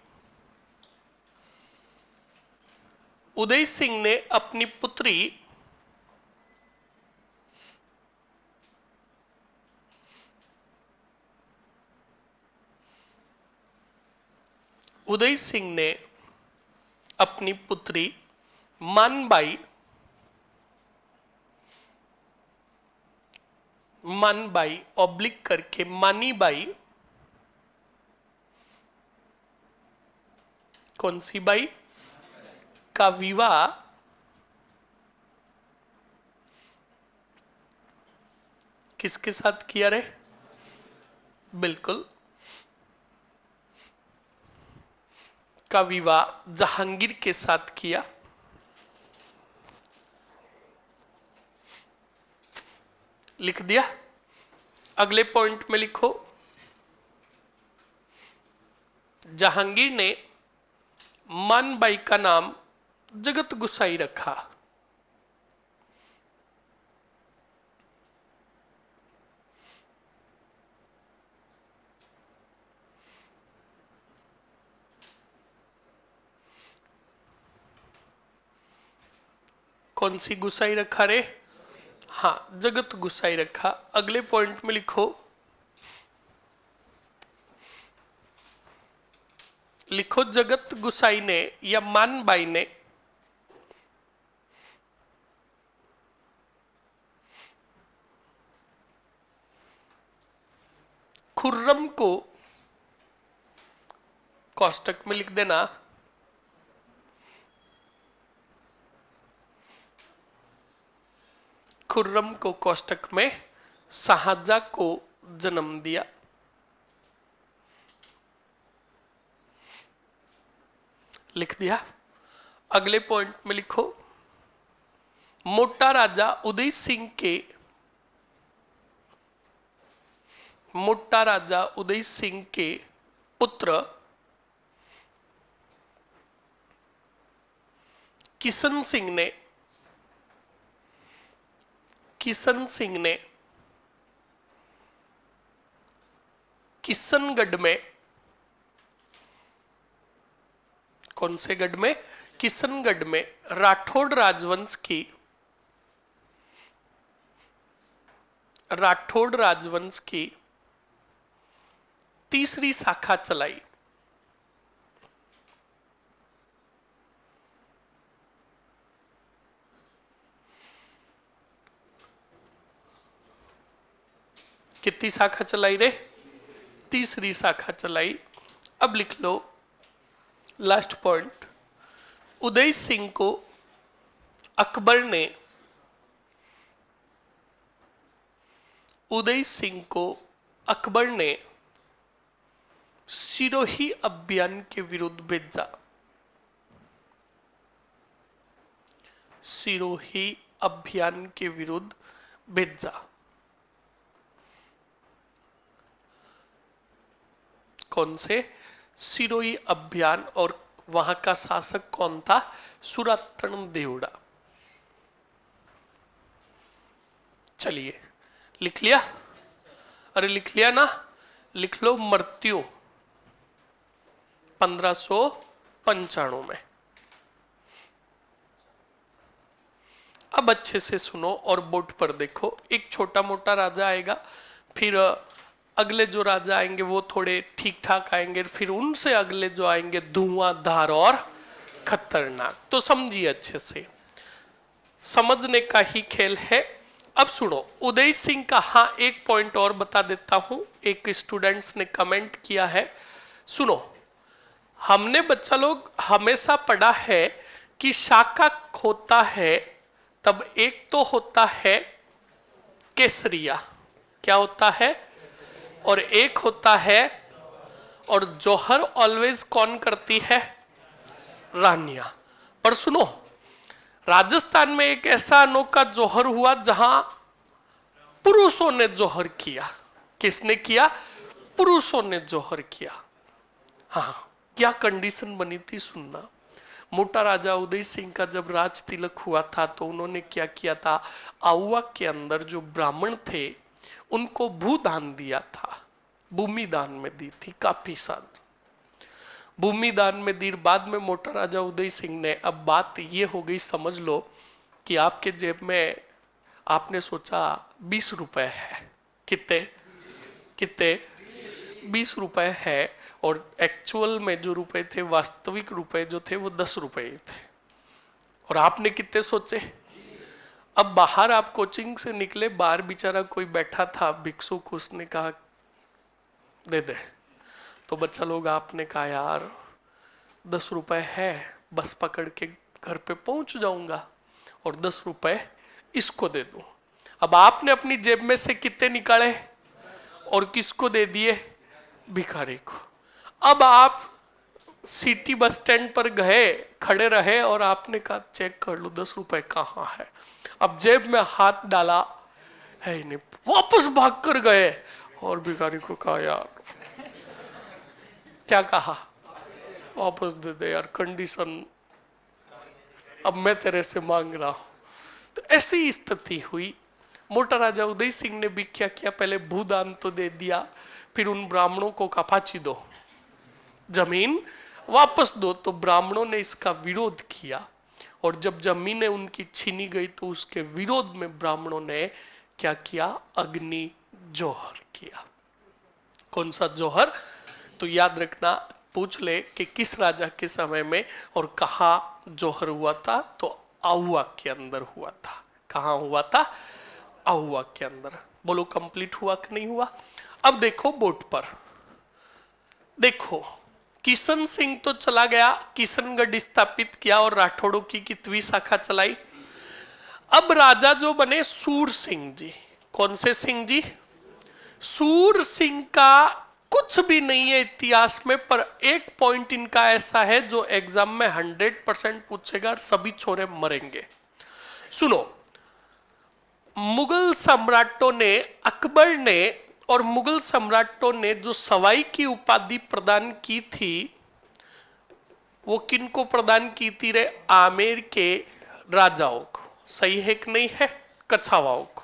उदय सिंह ने अपनी पुत्री उदय सिंह ने अपनी पुत्री मानबाई, मानबाई ऑब्लिक करके मानीबाई, कौन सी बाई? का विवाह किसके साथ किया रे? बिल्कुल, का विवाह जहांगीर के साथ किया। लिख दिया। अगले पॉइंट में लिखो, जहांगीर ने मान बाई का नाम जगत गुसाई रखा। कौन सी गुसाई रखा रे? हाँ, जगत गुसाई रखा। अगले पॉइंट में लिखो, लिखो जगत गुसाई ने या मान बाई ने खुर्रम को, कोष्टक में लिख देना, खुर्रम को कोष्टक में शाहजहां को जन्म दिया। लिख दिया। अगले पॉइंट में लिखो, मोटा राजा उदय सिंह के, मोटा राजा उदय सिंह के पुत्र किशन सिंह ने, किशन सिंह ने किशनगढ़ में, कौन से गढ़ में? किशनगढ़ में राठौड़ राजवंश की, राठौड़ राजवंश की तीसरी शाखा चलाई। कितनी शाखा चलाई रे? तीसरी शाखा चलाई। अब लिख लो लास्ट पॉइंट, उदय सिंह को अकबर ने, उदय सिंह को अकबर ने सिरोही अभियान के विरुद्ध भेजा। सिरोही अभियान के विरुद्ध भेजा। कौन से? सिरोही अभियान। और वहां का शासक कौन था? सुरतन देवड़ा। चलिए, लिख लिया? अरे लिख लिया ना? लिख लो मृत्यु 1595 में। अब अच्छे से सुनो और बोर्ड पर देखो। एक छोटा मोटा राजा आएगा, फिर अगले जो राजा आएंगे वो थोड़े ठीक ठाक आएंगे, फिर उनसे अगले जो आएंगे धुआंधार और खतरनाक। तो समझिए, अच्छे से समझने का ही खेल है। अब सुनो, उदय सिंह का, हाँ एक पॉइंट और बता देता हूं, एक स्टूडेंट्स ने कमेंट किया है। सुनो, हमने बच्चा लोग हमेशा पढ़ा है कि शाखा होता है तब एक तो होता है केसरिया, क्या होता है? और एक होता है, और जौहर ऑलवेज कौन करती है? रानिया। पर सुनो, राजस्थान में एक ऐसा अनोखा जौहर हुआ जहां पुरुषों ने जौहर किया। किसने किया? पुरुषों ने जौहर किया। हाँ, क्या कंडीशन बनी थी सुनना। मोटा राजा उदय सिंह का जब राज तिलक हुआ था तो उन्होंने क्या किया था, आउवा के अंदर जो ब्राह्मण थे उनको भूदान दिया था, भूमि दान में दी थी, काफी साल भूमि दान में दी। बाद में मोटा राजा उदय सिंह ने, अब बात ये हो गई, समझ लो कि आपके जेब में आपने सोचा 20 रुपए है, कितने कितने 20 रुपए है, और एक्चुअल में जो रुपए थे, वास्तविक रुपए जो थे वो 10 रुपए थे, और आपने कितने सोचे? अब बाहर आप कोचिंग से निकले, बाहर बेचारा कोई बैठा था भिक्षुक, उसने कहा दे दे। तो बच्चा लोग आपने कहा यार 10 रुपए है, बस पकड़ के घर पे पहुंच जाऊंगा और 10 रुपए इसको दे दूं। अब आपने अपनी जेब में से कितने निकाले और किसको दे दिए? भिखारी को। अब आप सिटी बस स्टैंड पर गए, खड़े रहे और आपने कहा चेक कर लो 10 रुपए कहाँ है। अब जेब में हाथ डाला, है ही नहीं, वापस भाग कर गए और भिखारी को कहा यार, क्या कहा, वापस दे दे यार, कंडीशन अब मैं तेरे से मांग रहा हूं। तो ऐसी स्थिति हुई। मोटा राजा उदय सिंह ने भी क्या किया, पहले भूदान तो दे दिया, फिर उन ब्राह्मणों को कहा फांसी दो, जमीन वापस दो। तो ब्राह्मणों ने इसका विरोध किया और जब जमीनें उनकी छीनी गई तो उसके विरोध में ब्राह्मणों ने क्या किया, अग्नि जोहर किया। कौन सा जोहर, तो याद रखना, पूछ ले कि किस राजा के समय में और कहा जोहर हुआ था, तो आहुआ के अंदर हुआ था। कहां हुआ था, आहुआ के अंदर। बोलो कंप्लीट हुआ कि नहीं हुआ। अब देखो बोर्ड पर, देखो किशन सिंह तो चला गया, किशनगढ़ स्थापित किया और राठौड़ों की कितवी शाखा चलाई। अब राजा जो बने सूर सिंह जी। कौन से सिंह जी, सूर सिंह का कुछ भी नहीं है इतिहास में, पर एक पॉइंट इनका ऐसा है जो एग्जाम में 100% पूछेगा और सभी छोरे मरेंगे। सुनो, मुगल सम्राटों ने, अकबर ने और मुगल सम्राटों ने जो सवाई की उपाधि प्रदान की थी, वो किनको प्रदान की थी रे, आमेर के राजाओं को। सही है कि नहीं है, कछावाओं को।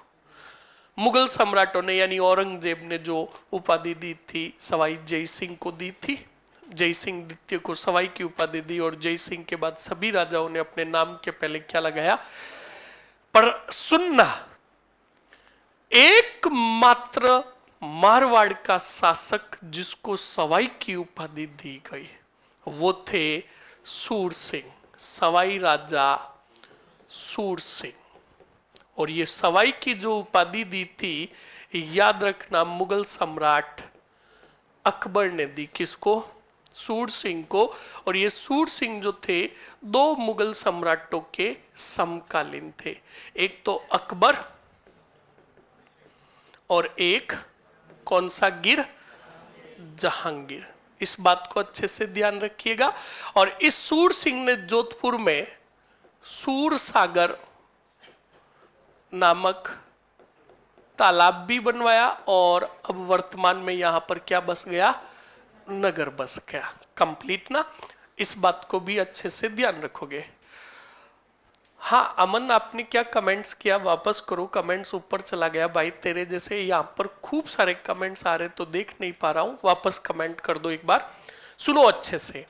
मुगल सम्राटों ने यानी औरंगजेब ने जो उपाधि दी थी सवाई जय सिंह को दी थी। जय सिंह द्वितीय को सवाई की उपाधि दी और जय सिंह के बाद सभी राजाओं ने अपने नाम के पहले क्या लगाया। पर सुनना, एकमात्र मारवाड़ का शासक जिसको सवाई की उपाधि दी गई वो थे सूर सिंह, सवाई राजा सूर सिंह। और ये सवाई की जो उपाधि दी थी, याद रखना, मुगल सम्राट अकबर ने दी। किसको, सूर सिंह को। और ये सूर सिंह जो थे दो मुगल सम्राटों के समकालीन थे, एक तो अकबर और एक कौन सा गिर, जहांगीर। इस बात को अच्छे से ध्यान रखिएगा। और इस सूर सिंह ने जोधपुर में सूर सागर नामक तालाब भी बनवाया और अब वर्तमान में यहां पर क्या बस गया, नगर बस गया। कंप्लीट ना, इस बात को भी अच्छे से ध्यान रखोगे। हाँ अमन, आपने क्या कमेंट्स किया, वापस करो, कमेंट्स ऊपर चला गया भाई तेरे जैसे। यहाँ पर खूब सारे कमेंट्स आ रहे तो देख नहीं पा रहा हूं, वापस कमेंट कर दो एक बार। सुनो अच्छे से,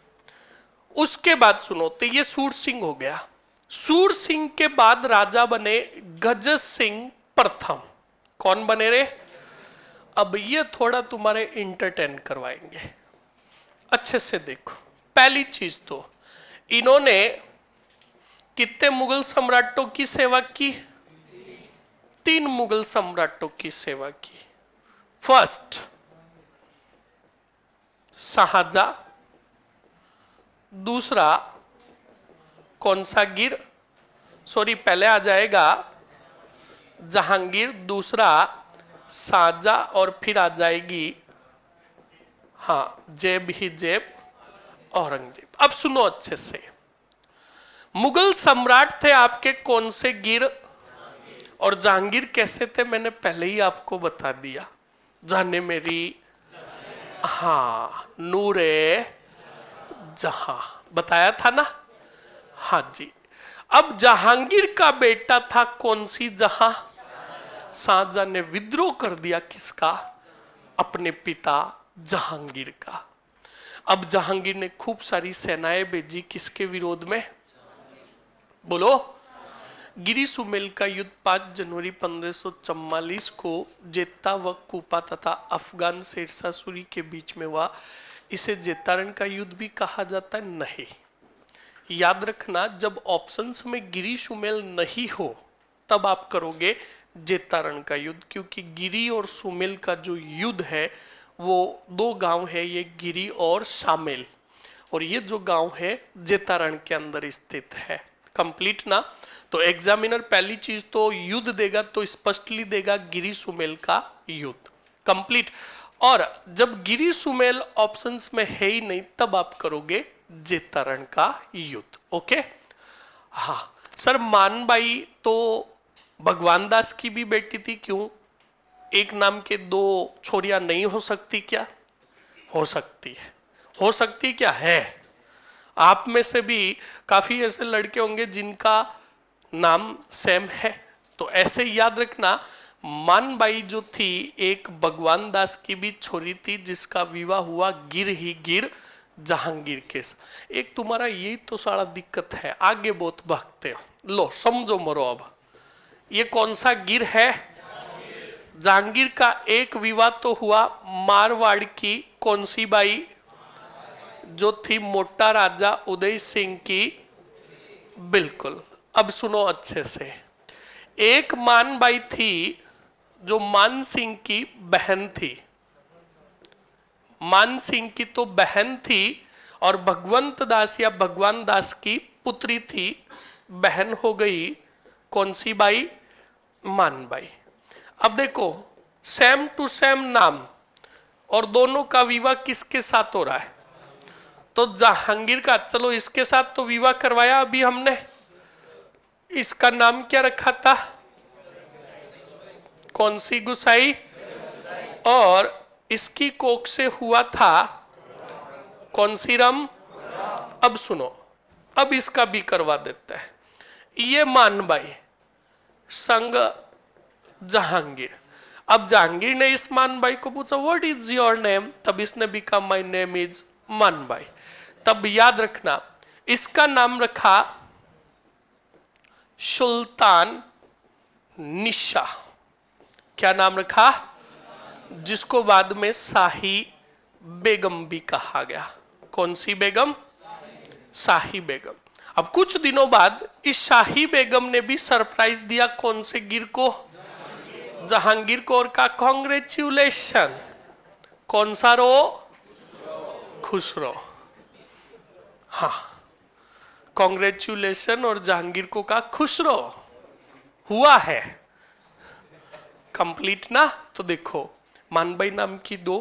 उसके बाद सुनो, तो ये सूर सिंह हो गया। सूर सिंह के बाद राजा बने गज सिंह प्रथम। कौन बने रे, अब ये थोड़ा तुम्हारे इंटरटेन करवाएंगे, अच्छे से देखो। पहली चीज तो इन्होंने कितने मुगल सम्राटों की सेवा की, 3 मुगल सम्राटों की सेवा की। फर्स्ट शाहजहां, दूसरा कौन सा गिर, सॉरी पहले आ जाएगा जहांगीर, दूसरा शाहजहां और फिर आ जाएगी हाँ जेब ही जेब औरंगजेब। अब सुनो अच्छे से, मुगल सम्राट थे आपके कौन से, गिर। और जहांगीर कैसे थे मैंने पहले ही आपको बता दिया, जाने मेरी हाँ नूरे जहां, बताया था ना। हाँ जी। अब जहांगीर का बेटा था कौन सी, जहां। शाहजहां ने विद्रोह कर दिया किसका, अपने पिता जहांगीर का। अब जहांगीर ने खूब सारी सेनाएं भेजी किसके विरोध में, बोलो। गिरी सुमेल का युद्ध 5 जनवरी 1544 को जेता व कूपा तथा अफगान शेरशाह सूरी के बीच में हुआ। इसे जेतारण का युद्ध भी कहा जाता है, नहीं। याद रखना, जब ऑप्शंस में गिरी सुमेल नहीं हो तब आप करोगे जेतारण का युद्ध, क्योंकि गिरी और सुमेल का जो युद्ध है वो 2 गांव है, ये गिरी और शामेल, और ये जो गांव है जेतारण के अंदर स्थित है। कंप्लीट ना, तो एग्जामिनर पहली चीज तो युद्ध देगा तो स्पष्टली देगा गिरी सुमेल का युद्ध। कंप्लीट। और जब गिरी सुमेल ऑप्शंस में है ही नहीं तब आप करोगे जेतारण का युद्ध। ओके। हाँ सर, मानबाई तो भगवान दास की भी बेटी थी, क्यों एक नाम के दो छोरियां नहीं हो सकती क्या? हो सकती है। हो सकती क्या है? आप में से भी काफी ऐसे लड़के होंगे जिनका नाम सेम है। तो ऐसे याद रखना, मानबाई जो थी एक भगवान दास की भी छोरी थी जिसका विवाह हुआ गिर ही गिर जहांगीर के साथ। एक तुम्हारा यही तो सारा दिक्कत है, आगे बहुत भागते हो। लो समझो मरो अब, ये कौन सा गिर है? जहांगीर का एक विवाह तो हुआ मारवाड़ की कौन सी बाई, जो थी मोटा राजा उदय सिंह की। बिल्कुल। अब सुनो अच्छे से, एक मानबाई थी जो मान सिंह की बहन थी। मान सिंह की तो बहन थी, और भगवंत दास या भगवान दास की पुत्री थी। बहन हो गई कौन सी बाई? मानबाई। अब देखो, सेम टू सेम नाम, और दोनों का विवाह किसके साथ हो रहा है? तो जहांगीर का। चलो इसके साथ तो विवाह करवाया अभी हमने, इसका नाम क्या रखा था? कौन सी गुसाई? और इसकी कोख से हुआ था कौन सी रम? अब सुनो, अब इसका भी करवा देता है। ये मानबाई संग जहांगीर। अब जहांगीर ने इस मानबाई को पूछा व्हाट इज योर नेम, तब इसने भी कहा माय नेम इज मानबाई। तब याद रखना, इसका नाम रखा सुल्तान निशा। क्या नाम रखा? जिसको बाद में शाही बेगम भी कहा गया। कौन सी बेगम? शाही बेगम। अब कुछ दिनों बाद इस शाही बेगम ने भी सरप्राइज दिया कौन से गिर को? जहांगीर को, और का कॉन्ग्रेचुलेशन। कौन सा रो? खुसरो। हाँ, कॉन्ग्रेचुलेशन, और जहांगीर को का खुसरो हुआ है। कंप्लीट ना? तो देखो, मानबाई नाम की दो,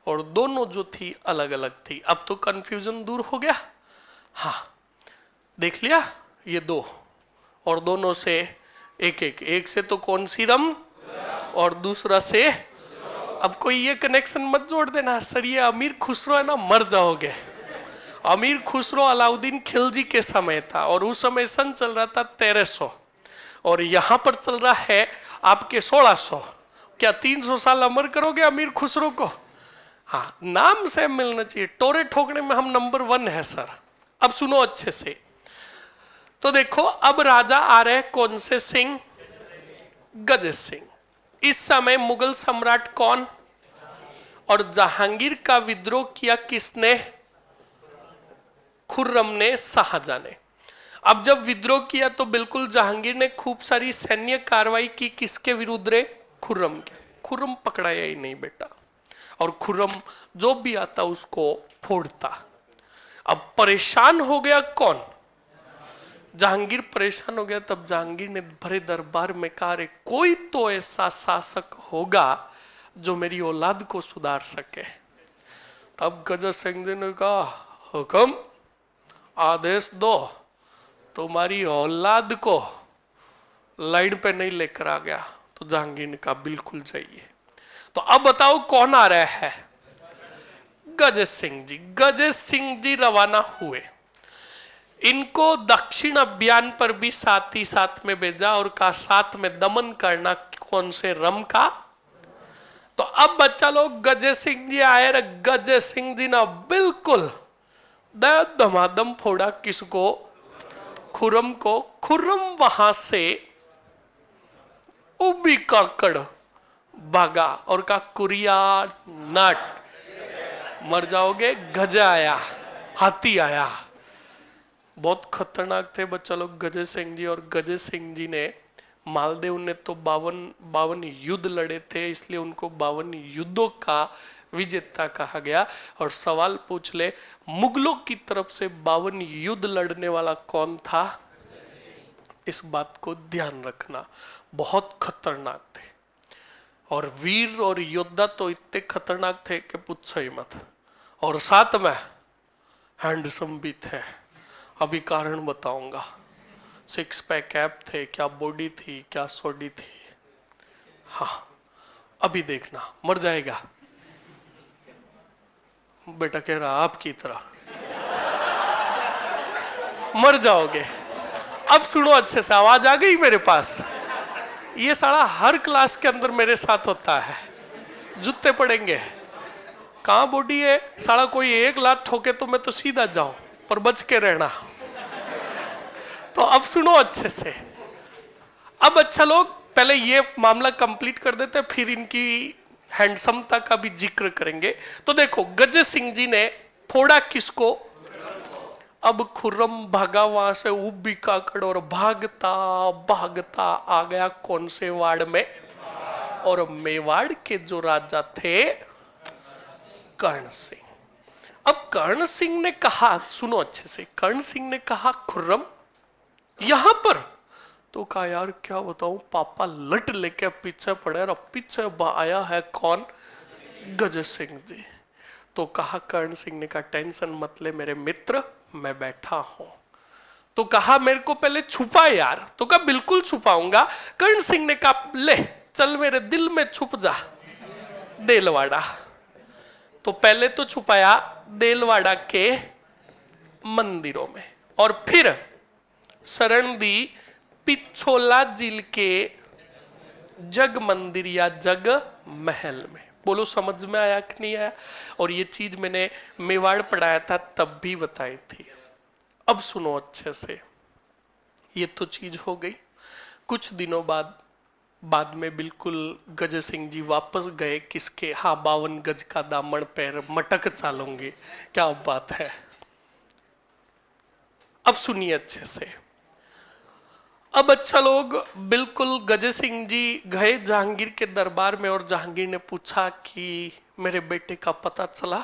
और दोनों जो थी अलग अलग थी। अब तो कंफ्यूजन दूर हो गया। हाँ, देख लिया, ये दो, और दोनों से एक एक, एक से तो कौन सी रम, और दूसरा से। अब कोई ये कनेक्शन मत जोड़ देना सर, ये अमीर खुसरो है ना, मर जाओगे। अमीर खुसरो अलाउद्दीन खिलजी के समय था, और उस समय सन चल रहा था 1300, और यहां पर चल रहा है आपके 1600। क्या 300 साल अमर करोगे अमीर खुसरो को? हाँ, नाम से मिलना चाहिए। टोरे ठोकने में हम नंबर 1 है सर। अब सुनो अच्छे से, तो देखो अब राजा आ रहे कौन से सिंह? गज सिंह। इस समय मुगल सम्राट कौन? और जहांगीर का विद्रोह किया किसने? खुर्रम ने, शाहजहां ने। अब जब विद्रोह किया तो बिल्कुल जहांगीर ने खूब सारी सैन्य कार्रवाई की, किसके विरुद्ध रे? खुर्रम के। खुर्रम पकड़ाया ही नहीं बेटा, और खुर्रम जो भी आता उसको फोड़ता। अब परेशान हो गया कौन? जहांगीर परेशान हो गया। तब जहांगीर ने भरे दरबार में कहा, रे कोई तो ऐसा शासक होगा जो मेरी औलाद को सुधार सके। तब गज सिंह जी ने कहा, हुक्म, आदेश दो, तुम्हारी औलाद को लाइन पे नहीं लेकर आ गया। तो जहांगीर ने कहा बिल्कुल जाइए। तो अब बताओ कौन आ रहा है? गज सिंह जी। गज सिंह जी रवाना हुए। इनको दक्षिण अभियान पर भी साथ ही साथ में भेजा, और का साथ में दमन करना कौन से रम का। तो अब बच्चा लोग गज सिंह जी आए, गज सिंह जी ना बिल्कुल धमाधम फोड़ा किसको? खुर्रम को। खुर्रम वहां से उबी काकड़ भागा, और का कुरिया नट, मर जाओगे। गजा आया, हाथी आया। बहुत खतरनाक थे बच्चा लोग गज सिंह जी। और गज सिंह जी ने, मालदेव ने तो 52 युद्ध लड़े थे, इसलिए उनको 52 युद्धों का विजेता कहा गया। और सवाल पूछ ले, मुगलों की तरफ से 52 युद्ध लड़ने वाला कौन था? इस बात को ध्यान रखना, बहुत खतरनाक थे। और वीर और योद्धा तो इतने खतरनाक थे कि पूछो ही मत। और साथ में हैंडसम भी थे। अभी कारण बताऊंगा। सिक्स पैक ऐप थे, क्या बॉडी थी, क्या सोडी थी। हाँ, अभी देखना मर जाएगा। बेटा कह रहा आपकी तरह मर जाओगे। अब सुनो अच्छे से, आवाज आ गई मेरे पास। ये साला हर क्लास के अंदर मेरे साथ होता है, जूते पड़ेंगे। कहां बॉडी है साला, कोई एक लात ठोके तो मैं तो सीधा जाऊं, पर बच के रहना। तो अब सुनो अच्छे से। अब अच्छा लोग, पहले ये मामला कंप्लीट कर देते, फिर इनकी हैंडसमता का भी जिक्र करेंगे। तो देखो, गजय सिंह जी ने फोड़ा किसको? अब खुर्रम भागा वहां से उबिका कड़ और भागता भागता आ गया कौन से वाड़ में? और मेवाड़ के जो राजा थे कर्ण सिंह। अब कर्ण सिंह ने कहा, सुनो अच्छे से, कर्ण सिंह ने कहा खुर्रम यहां पर, तो कहा यार क्या बताऊं, पापा लट लेके पीछे पड़े और पीछे आया है कौन? गजय सिंह जी। तो कहा, कर्ण सिंह ने कहा टेंशन मत ले मेरे मित्र, मैं बैठा हूं। तो कहा मेरे को पहले छुपा यार। तो कहा बिल्कुल छुपाऊंगा। कर्ण सिंह ने कहा ले चल मेरे दिल में छुप जा, देलवाड़ा। तो पहले तो छुपाया देलवाड़ा के मंदिरों में, और फिर शरण दी पिछोला जिल के जग मंदिर या जग महल में। बोलो समझ में आया कि नहीं आया? और ये चीज मैंने मेवाड़ पढ़ाया था तब भी बताई थी। अब सुनो अच्छे से, ये तो चीज हो गई। कुछ दिनों बाद में बिल्कुल गजय सिंह जी वापस गए किसके? हाँ, 52 गज का दामन पैर मटक चालूंगे। क्या बात है। अब सुनिए अच्छे से। अब अच्छा लोग, बिल्कुल गजय सिंह जी गए जहांगीर के दरबार में, और जहांगीर ने पूछा कि मेरे बेटे का पता चला?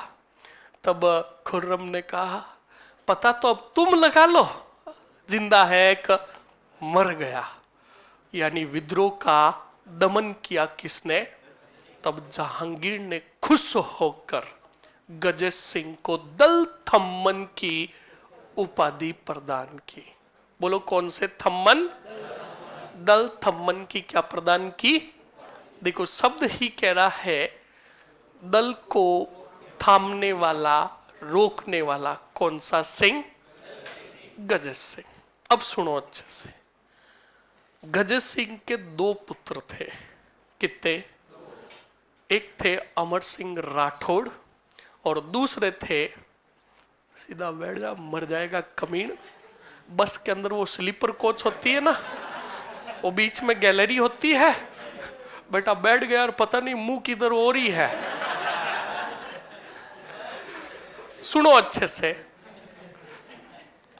तब खुर्रम ने कहा पता तो अब तुम लगा लो, जिंदा है कि मर गया। यानी विद्रोह का दमन किया किसने? तब जहांगीर ने खुश होकर गजय सिंह को दल थम्मन की उपाधि प्रदान की। बोलो कौन से थम्मन? दल थम्मन की क्या प्रदान की? देखो शब्द ही कह रहा है दल को थामने वाला, रोकने वाला। कौन सा सिंह? गजय सिंह। अब सुनो अच्छे से। गजय सिंह के 2 पुत्र थे। कितने? एक थे अमर सिंह राठौड़ और दूसरे थे, सीधा बैठ जा मर जाएगा कमीन, बस के अंदर वो स्लीपर कोच होती है ना, वो बीच में गैलरी होती है, बेटा बैठ गया और पता नहीं मुंह किधर हो रही है। सुनो अच्छे से,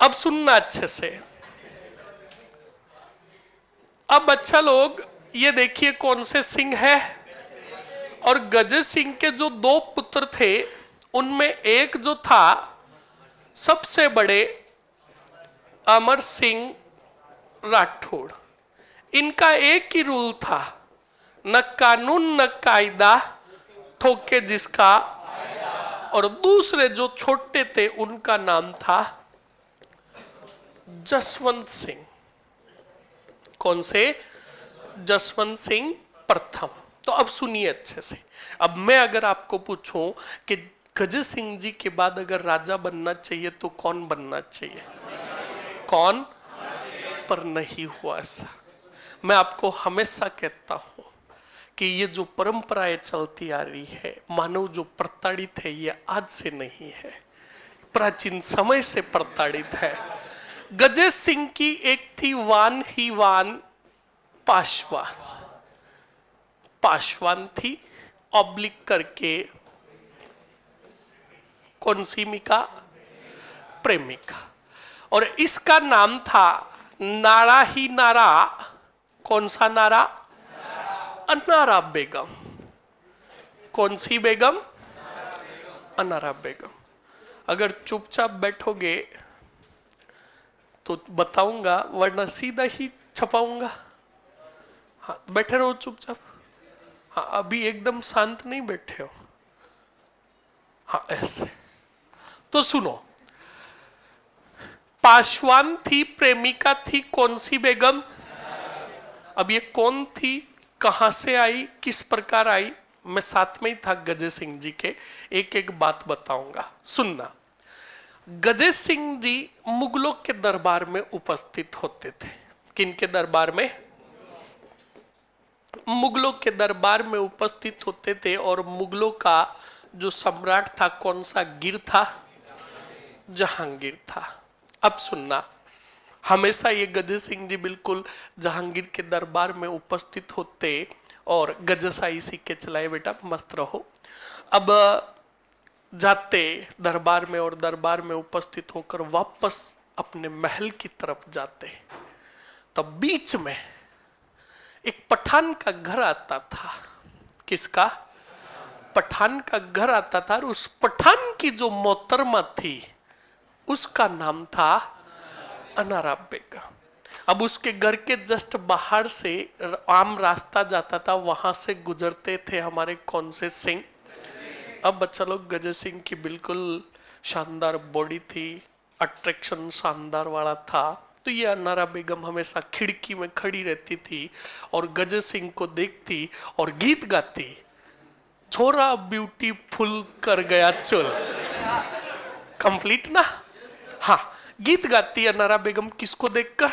अब सुनना अच्छे से। अब अच्छा लोग ये देखिए कौन से सिंह है। और गजय सिंह के जो 2 पुत्र थे उनमें एक जो था सबसे बड़े, अमर सिंह राठौड़। इनका एक ही रूल था, न कानून न कायदा, ठोके जिसका। और दूसरे जो छोटे थे उनका नाम था जसवंत सिंह। कौन से? जसवंत सिंह प्रथम। तो अब सुनिए अच्छे से। अब मैं अगर आपको पूछूं कि गजय सिंह जी के बाद अगर राजा बनना चाहिए तो कौन बनना चाहिए? कौन? पर नहीं हुआ ऐसा। मैं आपको हमेशा कहता हूं कि ये जो परंपराएं चलती आ रही है, मानव जो प्रताड़ित है ये आज से नहीं है, प्राचीन समय से प्रताड़ित है। गजय सिंह की एक थी वान ही वान पाशवान। पाशवान थी ऑब्लिक करके कौन सी मिका? प्रेमिका। और इसका नाम था नारा ही नारा। कौन सा नारा? अनारा बेगम। कौन सी बेगम? अनारा बेगम। अगर चुपचाप बैठोगे तो बताऊंगा, वरना सीधा ही छपाऊंगा। हाँ बैठे रहो चुपचाप। हाँ अभी एकदम शांत नहीं बैठे हो। हाँ ऐसे। तो सुनो, पाशवान थी, प्रेमिका थी, कौन सी बेगम? अब ये कौन थी, कहां से आई, किस प्रकार आई, मैं साथ में ही था गजे सिंह जी के, एक एक बात बताऊंगा, सुनना। गजे सिंह जी मुगलों के दरबार में उपस्थित होते थे। किनके दरबार में? मुगलों के दरबार में उपस्थित होते थे। और मुगलों का जो सम्राट था, कौन सा गिर था? जहांगीर था। अब सुनना, हमेशा ये गजे सिंह जी बिल्कुल जहांगीर के दरबार में उपस्थित होते और गजसाई सीखे चलाए, बेटा मस्त रहो। अब जाते दरबार में और दरबार में उपस्थित होकर वापस अपने महल की तरफ जाते, तब बीच में एक पठान का घर आता था। किसका? पठान का घर आता था। और उस पठान की जो मोहतरमा थी उसका नाम था अनारा बेगम। अब उसके घर के जस्ट बाहर से आम रास्ता जाता था, वहां से गुजरते थे हमारे कौन से सिंह? अब बच्चा लोग, गजे सिंह की बिल्कुल शानदार बॉडी थी, अट्रैक्शन शानदार वाला था। तो ये अनारा बेगम हमेशा खिड़की में खड़ी रहती थी और गजे सिंह को देखती और गीत गाती, छोरा ब्यूटीफुल कर गया चुल। कंप्लीट ना? हाँ, गीत गाती अनारा बेगम किसको देखकर?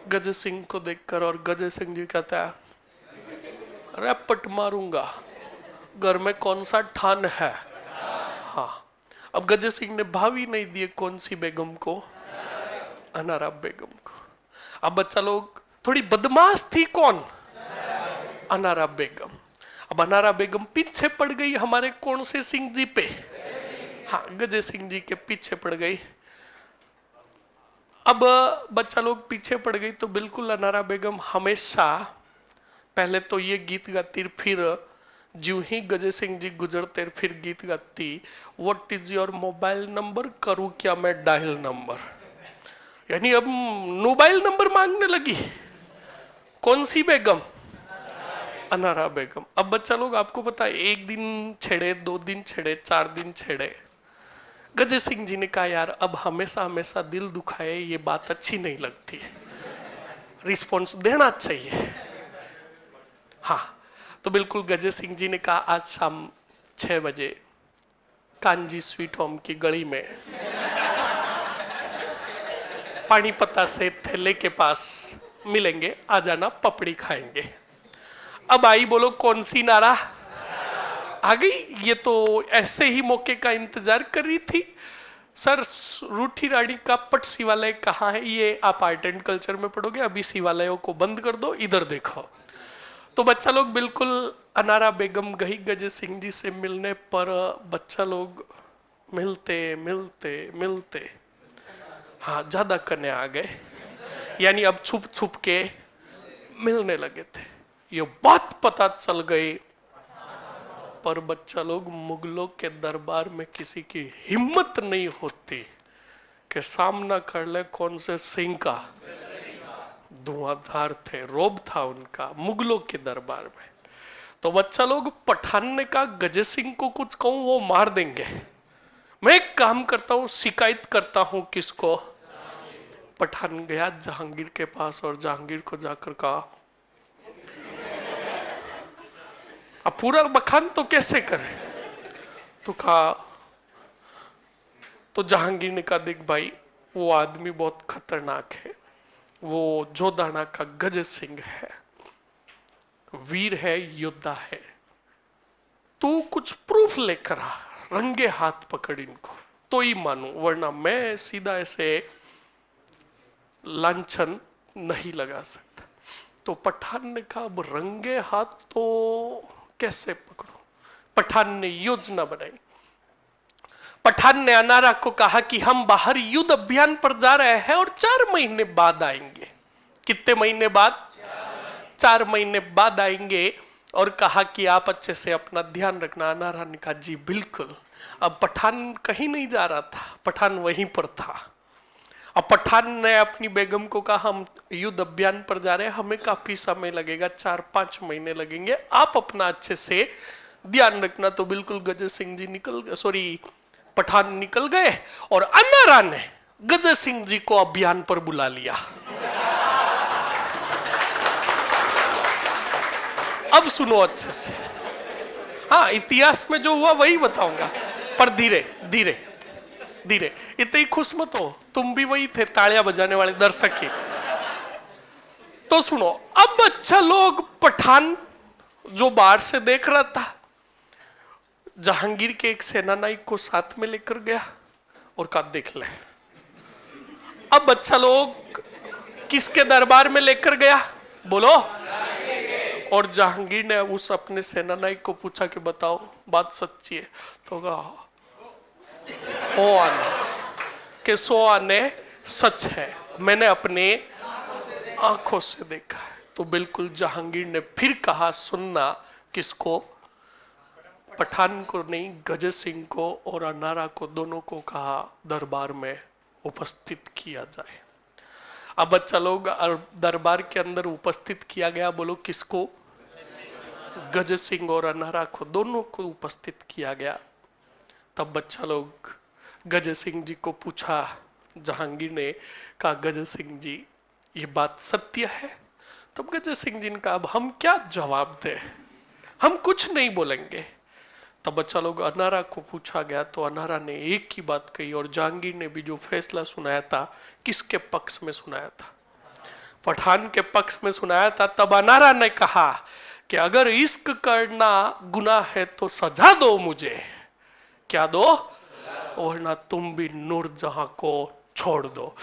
गजे सिंह को देखकर। और गजे सिंह जी कहता है, अरे पट मारूंगा, घर में कौन सा ठान है? हाँ। अब गजे सिंह ने भावी नहीं दिए, कौन सी बेगम को? अनारा बेगम को। अब बच्चा लोग, थोड़ी बदमाश थी, कौन? अनारा बेगम। अब अनारा बेगम पीछे पड़ गई हमारे कौन से सिंह जी पे? हाँ, गजे सिंह जी के पीछे पड़ गई। अब बच्चा लोग पीछे पड़ गई तो बिल्कुल अनारा बेगम हमेशा पहले तो ये गीत गाती, फिर ज्यों ही गजे सिंह जी गुजरते फिर गीत गाती, what is your mobile number, करूं क्या मैं डायल नंबर। यानी अब मोबाइल नंबर मांगने लगी। कौन सी बेगम? अनारा बेगम। अब बच्चा लोग आपको पता है, एक दिन छेड़े, 2 दिन छेड़े, 4 दिन छेड़े, गजे सिंह जी ने कहा यार अब हमेशा हमेशा दिल दुखाए ये बात अच्छी नहीं लगती, रिस्पॉन्स देना चाहिए। हाँ, तो बिल्कुल गजे सिंह जी ने कहा आज शाम 6 बजे कांजी स्वीट होम की गली में पानीपता से थैले के पास मिलेंगे, आ जाना, पपड़ी खाएंगे। अब आई बोलो कौन सी नारा आ गई। ये तो ऐसे ही मौके का इंतजार कर रही थी। सर, रूठी रानी का पट शिवालय कहाँ है? ये आप आर्ट एंड कल्चर में पढ़ोगे, अभी शिवालयों को बंद कर दो, इधर देखो। तो बच्चा लोग बिल्कुल अनारा बेगम गई गजे सिंह जी से मिलने पर। बच्चा लोग मिलते मिलते मिलते हाँ ज्यादा कने आ गए, यानी अब छुप छुप के मिलने लगे थे। ये बात पता चल गई पर बच्चा लोग मुगलों के दरबार में किसी की हिम्मत नहीं होती कि सामना कर ले कौन से सिंह का। धुआंधार थे, रोब था उनका मुगलों के दरबार में। तो बच्चा लोग, पठान ने कहा गजे सिंह को कुछ कहूं वो मार देंगे, मैं एक काम करता हूं, शिकायत करता हूं। किसको? पठान गया जहांगीर के पास और जहांगीर को जाकर कहा, अब पूरा बखान तो कैसे करे? तो कहा, तो जहांगीर ने कहा देख भाई, वो आदमी बहुत खतरनाक है, वो जोधाना का गजे सिंह है, वीर है, योद्धा है, तू कुछ प्रूफ लेकर आ, रंगे हाथ पकड़ इनको तो ही मानू, वरना मैं सीधा ऐसे लांछन नहीं लगा सकता। तो पठान ने कहा अब रंगे हाथ तो कैसे पकड़ो? पठान ने योजना बनाई। पठान ने अनारा को कहा कि हम बाहर युद्ध अभियान पर जा रहे हैं और 4 महीने बाद आएंगे। कितने महीने बाद? 4 महीने बाद आएंगे। और कहा कि आप अच्छे से अपना ध्यान रखना। अनारा ने कहा जी बिल्कुल। अब पठान कहीं नहीं जा रहा था, पठान वहीं पर था। अब पठान ने अपनी बेगम को कहा हम युद्ध अभियान पर जा रहे हैं, हमें काफी समय लगेगा, 4-5 महीने लगेंगे, आप अपना अच्छे से ध्यान रखना। तो बिल्कुल गजे सिंह जी पठान निकल गए और अनारा ने गजय सिंह जी को अभियान पर बुला लिया। अब सुनो अच्छे से, हाँ इतिहास में जो हुआ वही बताऊंगा, पर धीरे धीरे धीरे, इतने ही खुश मत हो, तुम भी वही थे तालियां बजाने वाले दर्शक ही। तो सुनो, अब अच्छा लोग पठान जो बाहर से देख रहा था, जहांगीर के एक सेनानायक को साथ में लेकर गया और कहा देख ले। अब अच्छा लोग किसके दरबार में लेकर गया, बोलो। और जहांगीर ने उस अपने सेनानायक को पूछा कि बताओ बात सच्ची है, तो कहा ओ आने के सो आने सच है, मैंने अपने आंखों से देखा है। तो बिल्कुल जहांगीर ने फिर कहा सुनना, किसको, पठान को नहीं, गजय सिंह को और अनारा को, दोनों को कहा दरबार में उपस्थित किया जाए। अब बच्चा लोग दरबार के अंदर उपस्थित किया गया, बोलो किसको, गजय सिंह और अनारा को, दोनों को उपस्थित किया गया। तब बच्चा लोग गजय सिंह जी को पूछा, जहांगीर ने कहा गजय सिंह जी ये बात सत्य है। तब गजय सिंह जी ने कहा अब हम क्या जवाब दें, हम कुछ नहीं बोलेंगे। तब बच्चा लोग अनारा को पूछा गया, तो अनारा ने एक ही बात कही, और जहांगीर ने भी जो फैसला सुनाया था किसके पक्ष में सुनाया था, पठान के पक्ष में सुनाया था। तब अनारा ने कहा कि अगर इश्क करना गुनाह है तो सजा दो मुझे, क्या दो, वरना तुम भी नूरजहां को छोड़ दो।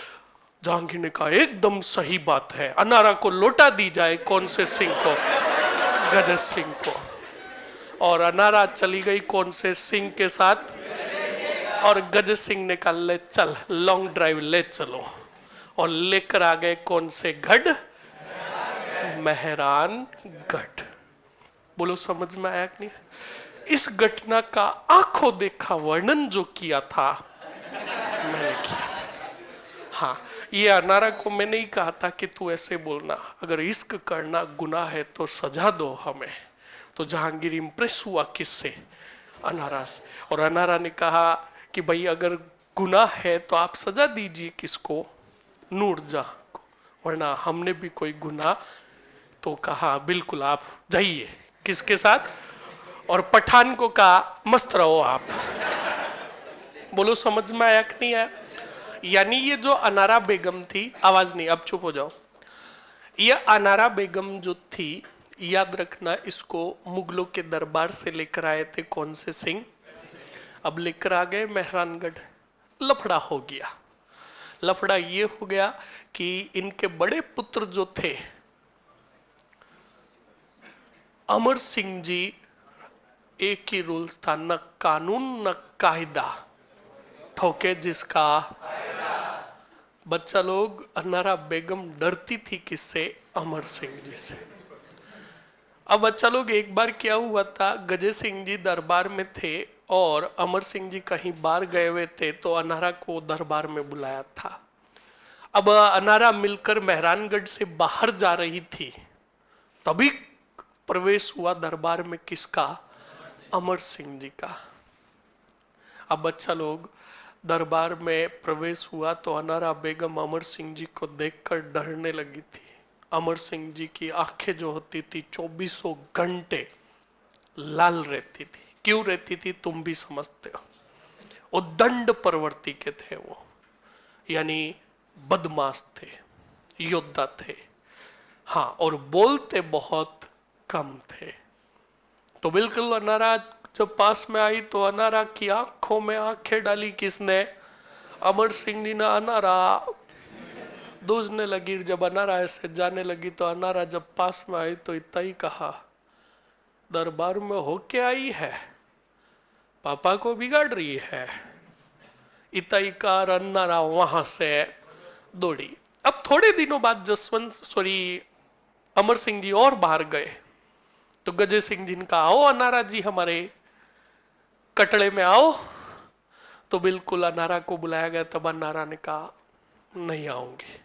जहांगीर ने कहा एकदम सही बात है, अनारा को लौटा दी जाए, कौन से सिंह को, गजय सिंह को। और अनारा चली गई कौन से सिंह के साथ, और गजय सिंह ने कहा ले चल लॉन्ग ड्राइव ले चलो, और लेकर आ गए कौन से गढ़, मेहरानगढ़। बोलो समझ में आया कि नहीं। इस घटना का आंखों देखा वर्णन जो किया था मैंने किया था। हाँ, ये अनारा को मैंने ही कहा था कि तू ऐसे बोलना, अगर इश्क करना गुनाह है तो सजा दो हमें। तो जहांगीर इंप्रेस हुआ किससे, अनारा से। और अनारा ने कहा कि भाई अगर गुनाह है तो आप सजा दीजिए, किसको, नूरजहां को, वरना हमने भी कोई गुनाह। तो कहा बिल्कुल आप जाइए, किसके साथ, और पठान को कहा मस्त रहो आप। बोलो समझ में आया कि नहीं आया। यानी ये जो अनारा बेगम थी, आवाज नहीं, अब चुप हो जाओ। ये अनारा बेगम जो थी, याद रखना, इसको मुगलों के दरबार से लेकर आए थे कौन से सिंह, अब लेकर आ गए मेहरानगढ़। लफड़ा हो गया। लफड़ा ये हो गया कि इनके बड़े पुत्र जो थे अमर सिंह जी, एक ही रूल था, न कानून न कायदा, ठोके जिसका। बच्चा लोग, अनारा बेगम डरती थी किससे, अमर सिंह जी से। अब बच्चा लोग एक बार क्या हुआ था, गजय सिंह जी दरबार में थे और अमर सिंह जी कहीं बाहर गए हुए थे, तो अनारा को दरबार में बुलाया था। अब अनारा मिलकर मेहरानगढ़ से बाहर जा रही थी, तभी प्रवेश हुआ दरबार में किसका, अमर सिंह जी का। अब बच्चा लोग दरबार में प्रवेश हुआ तो अनारा बेगम अमर सिंह जी को देखकर डरने लगी थी। अमर सिंह जी की आंखें जो होती थी 24 घंटे लाल रहती थी। क्यों रहती थी तुम भी समझते हो, वो दंड प्रवृत्ति के थे वो, यानी बदमाश थे, योद्धा थे। हाँ, और बोलते बहुत कम थे। तो बिल्कुल अनारा जब पास में आई तो अनारा की आंखों में आंखें डाली किसने, अमर सिंह जी ने। अनारा दूजने लगी। जब अनारा ऐसे जाने लगी तो अनारा जब पास में आई तो इतना ही कहा, दरबार में होके आई है, पापा को बिगाड़ रही है। इतना ही कार अनारा वहां से दौड़ी। अब थोड़े दिनों बाद अमर सिंह जी और बाहर गए तो गजय सिंह जी ने कहा, आओ अनारा जी हमारे कटड़े में आओ। तो बिल्कुल अनारा को बुलाया गया। तब अनारा ने कहा नहीं आऊंगी,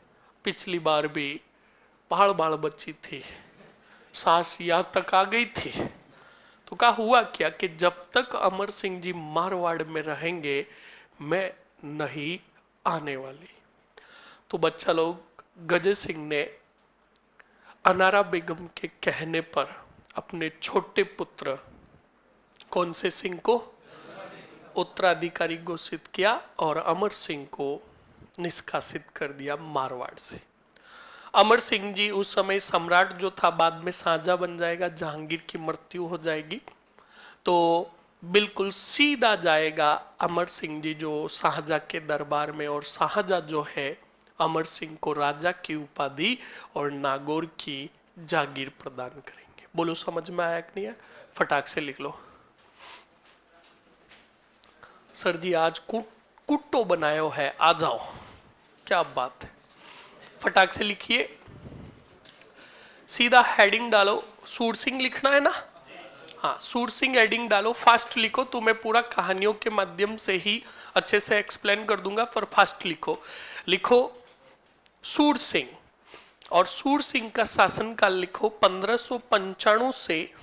पिछली बार भी पहाड़ बाड़ बच्ची थी, सांस यहां तक आ गई थी। तो कहा हुआ क्या कि जब तक अमर सिंह जी मारवाड़ में रहेंगे मैं नहीं आने वाली। तो बच्चा लोग, गजय सिंह ने अनारा बेगम के कहने पर अपने छोटे पुत्र कौन से सिंह को उत्तराधिकारी घोषित किया और अमर सिंह को निष्कासित कर दिया मारवाड़ से। अमर सिंह जी उस समय सम्राट जो था, बाद में शाहजहां बन जाएगा, जहांगीर की मृत्यु हो जाएगी, तो बिल्कुल सीधा जाएगा अमर सिंह जी जो शाहजहां के दरबार में, और शाहजहां जो है अमर सिंह को राजा की उपाधि और नागौर की जागीर प्रदान करेंगे। बोलो समझ में आया कि नहीं है? फटाक से लिख लो। सर जी आज कुट्टो बनायो है, आ जाओ, क्या बात है। फटाक से लिखिए, सीधा हेडिंग डालो। सूर सिंह लिखना है ना? हाँ, सूर सिंह हेडिंग डालो, फास्ट लिखो। तुम्हें पूरा कहानियों के माध्यम से ही अच्छे से एक्सप्लेन कर दूंगा, पर फास्ट लिखो। लिखो सूर सिंह, और सूर सिंह का शासनकाल लिखो 1595 से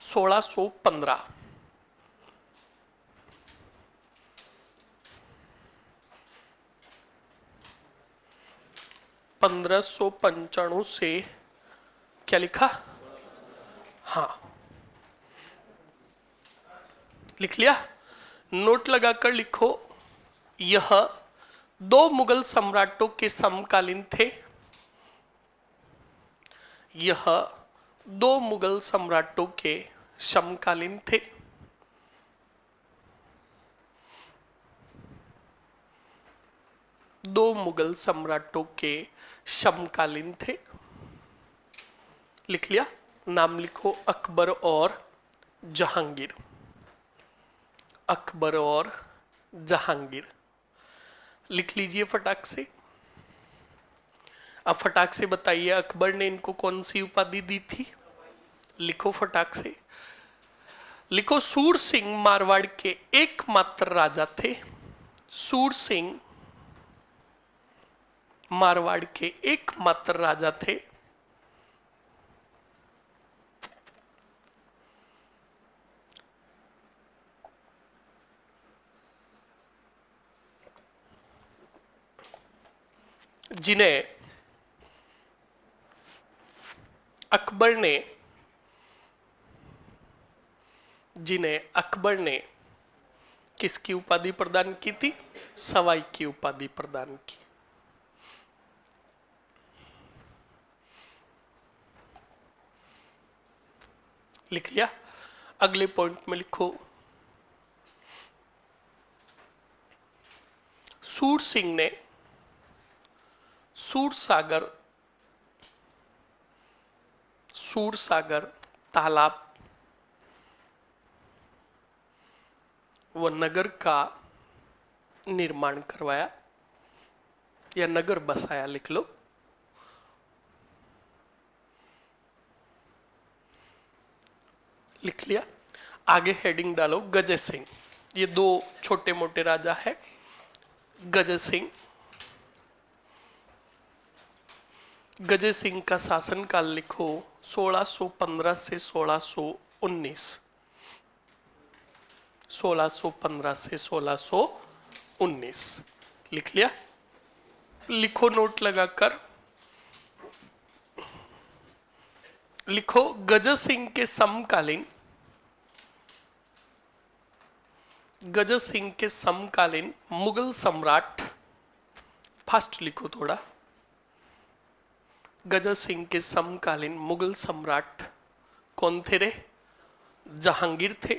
1615। 1595 से क्या लिखा? हाँ, लिख लिया? नोट लगाकर लिखो, यह दो मुगल सम्राटों के समकालीन थे। यह दो मुगल सम्राटों के समकालीन थे। दो मुगल सम्राटों के समकालीन थे। लिख लिया? नाम लिखो, अकबर और जहांगीर। अकबर और जहांगीर लिख लीजिए फटाक से। अब फटाक से बताइए, अकबर ने इनको कौन सी उपाधि दी थी? लिखो फटाक से। लिखो, सूर सिंह मारवाड़ के एकमात्र राजा थे। सूर सिंह मारवाड़ के एकमात्र राजा थे जिन्हें अकबर ने किसकी उपाधि प्रदान की थी? सवाई की उपाधि प्रदान की। लिख लिया? अगले पॉइंट में लिखो, सूर सिंह ने सूरसागर तालाब व नगर का निर्माण करवाया या नगर बसाया। लिख लो। लिख लिया? आगे हेडिंग डालो, गजय सिंह। ये दो छोटे मोटे राजा है। गजय सिंह, गजय सिंह का शासनकाल लिखो 1615 से 1619। 1615 से 1619 लिख लिया? लिखो नोट लगाकर। लिखो, गजय सिंह के समकालीन मुगल सम्राट, फास्ट लिखो थोड़ा। गजय सिंह के समकालीन मुगल सम्राट कौन थे रे? जहांगीर थे।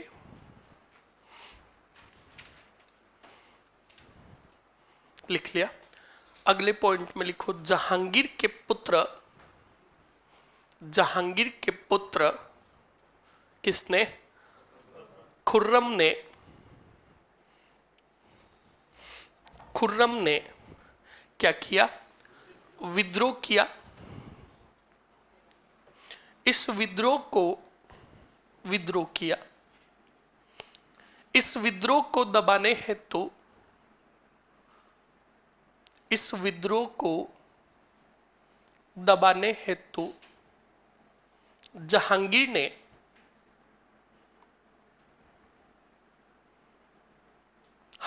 लिख लिया? अगले पॉइंट में लिखो, जहांगीर के पुत्र किसने? खुर्रम ने क्या किया? विद्रोह किया। इस विद्रोह को दबाने हेतु जहांगीर ने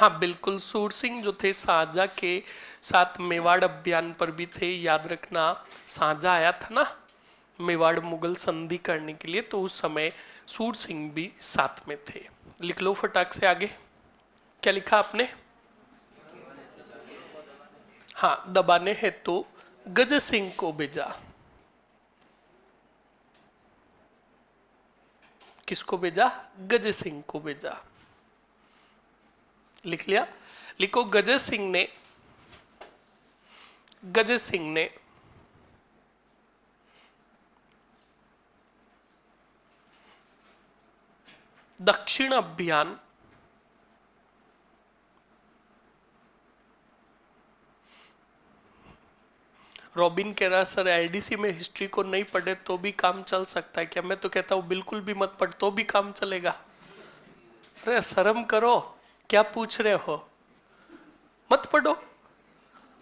हाँ बिल्कुल, सूर सिंह जो थे शाहजहाँ के साथ मेवाड़ अभियान पर भी थे, याद रखना। शाहजहाँ आया था ना मेवाड़ मुगल संधि करने के लिए, तो उस समय सूर सिंह भी साथ में थे। लिख लो फटाक से आगे। क्या लिखा आपने? हाँ, दबाने हेतु गज सिंह को भेजा। किसको भेजा? गज सिंह को भेजा। लिख लिया? लिखो गज सिंह ने दक्षिण अभियान रॉबिन कह रहा सर एलडीसी में हिस्ट्री को नहीं पढ़े तो भी काम चल सकता है क्या? मैं तो कहता हूं बिल्कुल भी मत पढ़ तो भी काम चलेगा। अरे शर्म करो, क्या पूछ रहे हो? मत पढ़ो,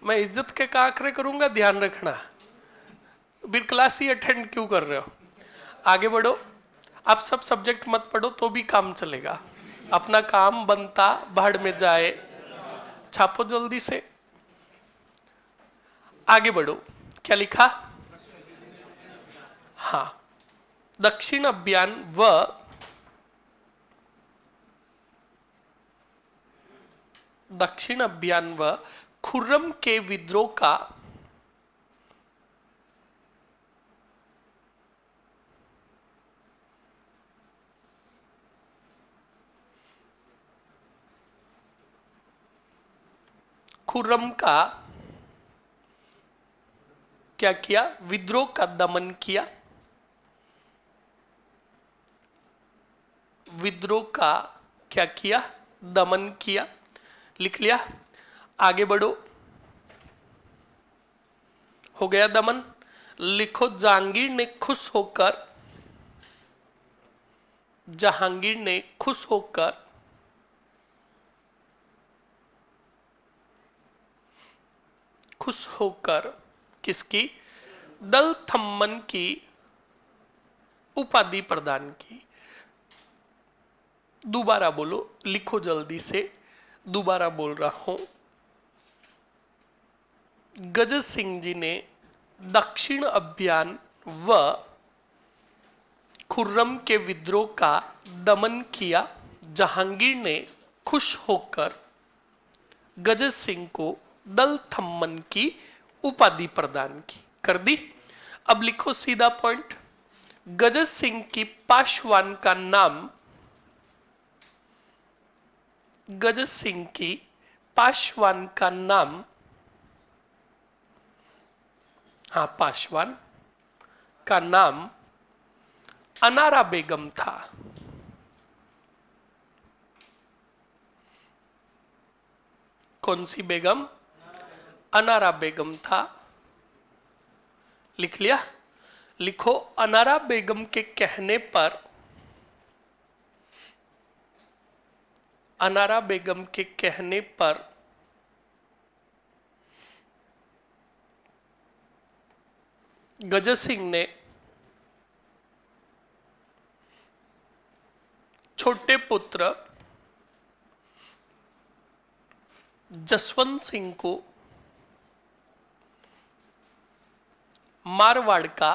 मैं इज्जत के काकरे करूंगा, ध्यान रखना। फिर क्लास ही अटेंड क्यों कर रहे हो? आगे बढ़ो। आप सब सब्जेक्ट मत पढ़ो तो भी काम चलेगा, अपना काम बनता भाड़ में जाए। छापो जल्दी से, आगे बढ़ो। क्या लिखा? हाँ, दक्षिण अभियान व खुर्रम के विद्रोह का खुर्रम का क्या किया? विद्रोह का दमन किया। विद्रोह का क्या किया? दमन किया। लिख लिया? आगे बढ़ो। हो गया दमन। लिखो जहांगीर ने खुश होकर किसकी? दल थम्मन की उपाधि प्रदान की। दोबारा बोलो, लिखो जल्दी से, दोबारा बोल रहा हूं। गज सिंह जी ने दक्षिण अभियान व खुर्रम के विद्रोह का दमन किया। जहांगीर ने खुश होकर गज सिंह को दल थम्मन की उपाधि प्रदान की। कर दी? अब लिखो सीधा पॉइंट। गज सिंह की पासवान का नाम, गज सिंह की पासवान का नाम, हाँ पासवान का नाम अनारा बेगम था। कौन सी बेगम? अनारा बेगम था। लिख लिया? लिखो अनारा बेगम के कहने पर, अनारा बेगम के कहने पर गज सिंह ने छोटे पुत्र जसवंत सिंह को मारवाड़ का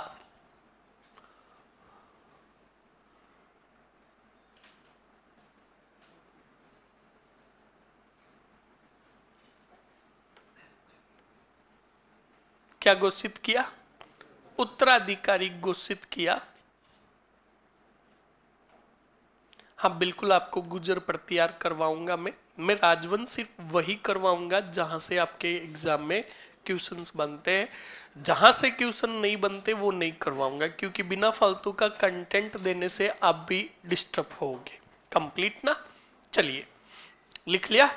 क्या घोषित किया? उत्तराधिकारी घोषित किया। हाँ बिल्कुल, आपको गुजर प्रतिहार करवाऊंगा। मैं राजवंश सिर्फ वही करवाऊंगा जहां से आपके एग्जाम में क्वेश्चंस बनते हैं। जहां से क्वेश्चन नहीं बनते वो नहीं करवाऊंगा, क्योंकि बिना फालतू का कंटेंट देने से आप भी डिस्टर्ब होगे। कंप्लीट ना? चलिए, लिख लिया?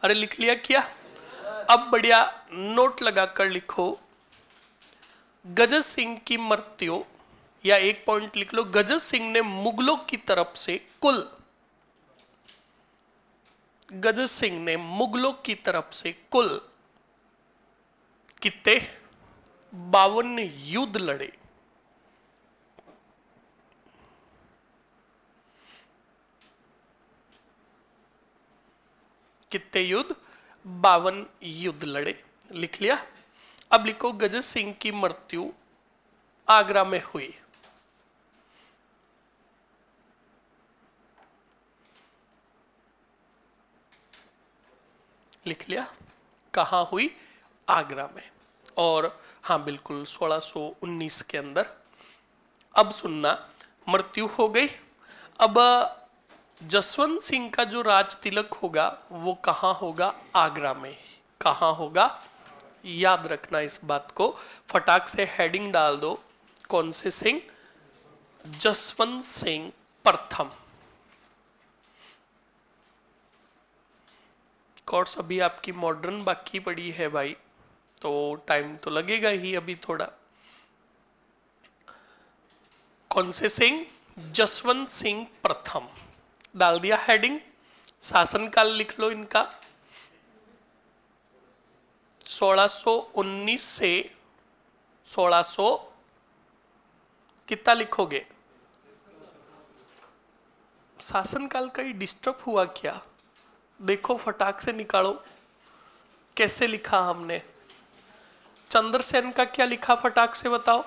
अरे लिख लिया क्या? अब बढ़िया नोट लगाकर लिखो, गज सिंह की मृत्यु, या एक पॉइंट लिख लो, गज सिंह ने मुगलों की तरफ से कुल, गज सिंह ने मुगलों की तरफ से कुल कितने? 52 युद्ध लड़े। कितने युद्ध? 52 युद्ध लड़े। लिख लिया। अब लिखो गजन सिंह की मृत्यु आगरा में हुई। लिख लिया। कहाँ हुई? आगरा में। और हाँ बिल्कुल 1619 के अंदर। अब सुनना, मृत्यु हो गई। अब जसवंत सिंह का जो राज तिलक होगा वो कहाँ होगा? आगरा में। कहाँ होगा? याद रखना इस बात को, फटाक से हेडिंग डाल दो। कौन से सिंह? जसवंत सिंह प्रथम। कोर्स अभी आपकी मॉडर्न बाकी पड़ी है भाई, तो टाइम तो लगेगा ही अभी थोड़ा। कौन से सिंह? जसवंत सिंह प्रथम। डाल दिया हेडिंग। शासनकाल लिख लो इनका, 1619 से 1600 कितना लिखोगे? शासनकाल का ही डिस्टर्ब हुआ क्या? देखो फटाक से निकालो कैसे लिखा हमने। चंद्रसेन का क्या लिखा फटाक से बताओ।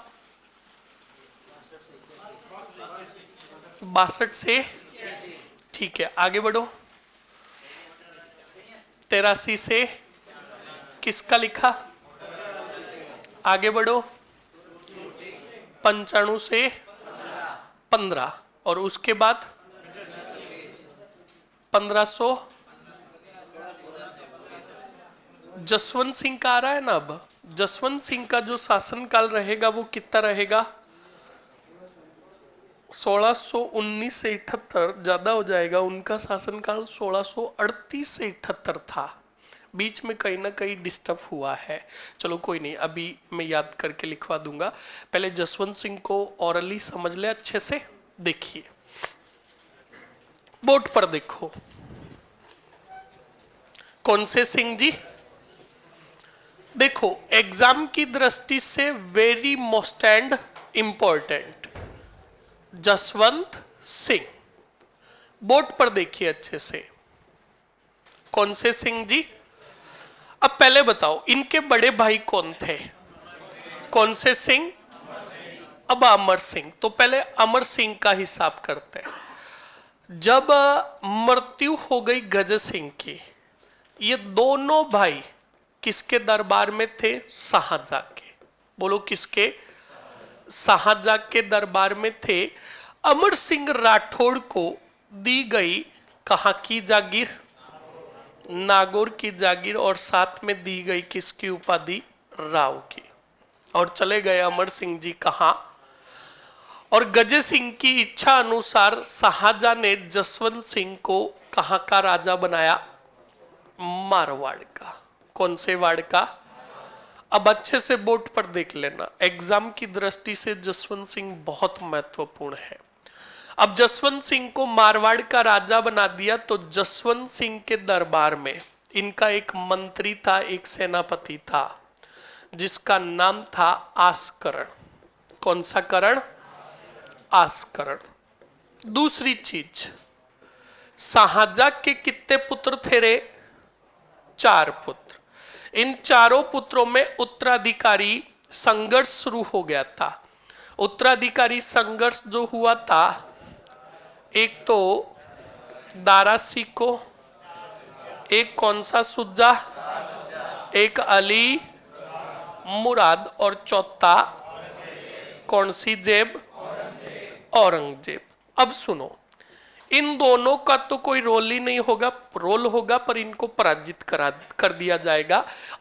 62 से, ठीक है आगे बढ़ो। 83 से किसका लिखा? आगे बढ़ो। 95 से 15 और उसके बाद 1500 जसवंत सिंह का आ रहा है ना। अब जसवंत सिंह का जो शासनकाल रहेगा वो कितना रहेगा? 1619 से 78 ज्यादा हो जाएगा। उनका शासनकाल 1638 से 78 था। बीच में कहीं ना कहीं डिस्टर्ब हुआ है। चलो कोई नहीं, अभी मैं याद करके लिखवा दूंगा। पहले जसवंत सिंह को ऑरली समझ ले अच्छे से। देखिए बोर्ड पर देखो, कौन से सिंह जी? देखो एग्जाम की दृष्टि से very most and important, Jaswant Singh. Board पर देखिए अच्छे से, कौन से सिंह जी? अब पहले बताओ इनके बड़े भाई कौन थे? कौन से सिंह? अब अमर सिंह। तो पहले अमर सिंह का हिसाब करते हैं। जब मृत्यु हो गई गज सिंह की, ये दोनों भाई किसके दरबार में थे? शाहजहां के। बोलो किसके? शाहजहां के दरबार में थे। अमर सिंह राठौड़ को दी गई कहां की जागीर? नागौर की जागीर। और साथ में दी गई किसकी उपाधि? राव की। और चले गए अमर सिंह जी कहां? और गजे सिंह की इच्छा अनुसार शाहजहां ने जसवंत सिंह को कहां का राजा बनाया? मारवाड़ का। कौन से वाड़ का? अब अच्छे से बोर्ड पर देख लेना, एग्जाम की दृष्टि से जसवंत सिंह बहुत महत्वपूर्ण है। अब जसवंत सिंह को मारवाड़ का राजा बना दिया, तो जसवंत सिंह के दरबार में इनका एक मंत्री था, एक सेनापति था, जिसका नाम था आस्करण। कौन सा करण? आस्करण। दूसरी चीज, शाहजहां के कितने पुत्र थे रे? 4 पुत्र। इन चारों पुत्रों में उत्तराधिकारी संघर्ष शुरू हो गया था। उत्तराधिकारी संघर्ष जो हुआ था, एक तो दारा सिको, एक कौन सा सुजा, एक अली मुराद, और चौथा कौन सी जेब? औरंगजेब। अब सुनो, इन दोनों का तो कोई रोल ही नहीं होगा, रोल होगा पर इनको पराजित कर दिया जाएगा।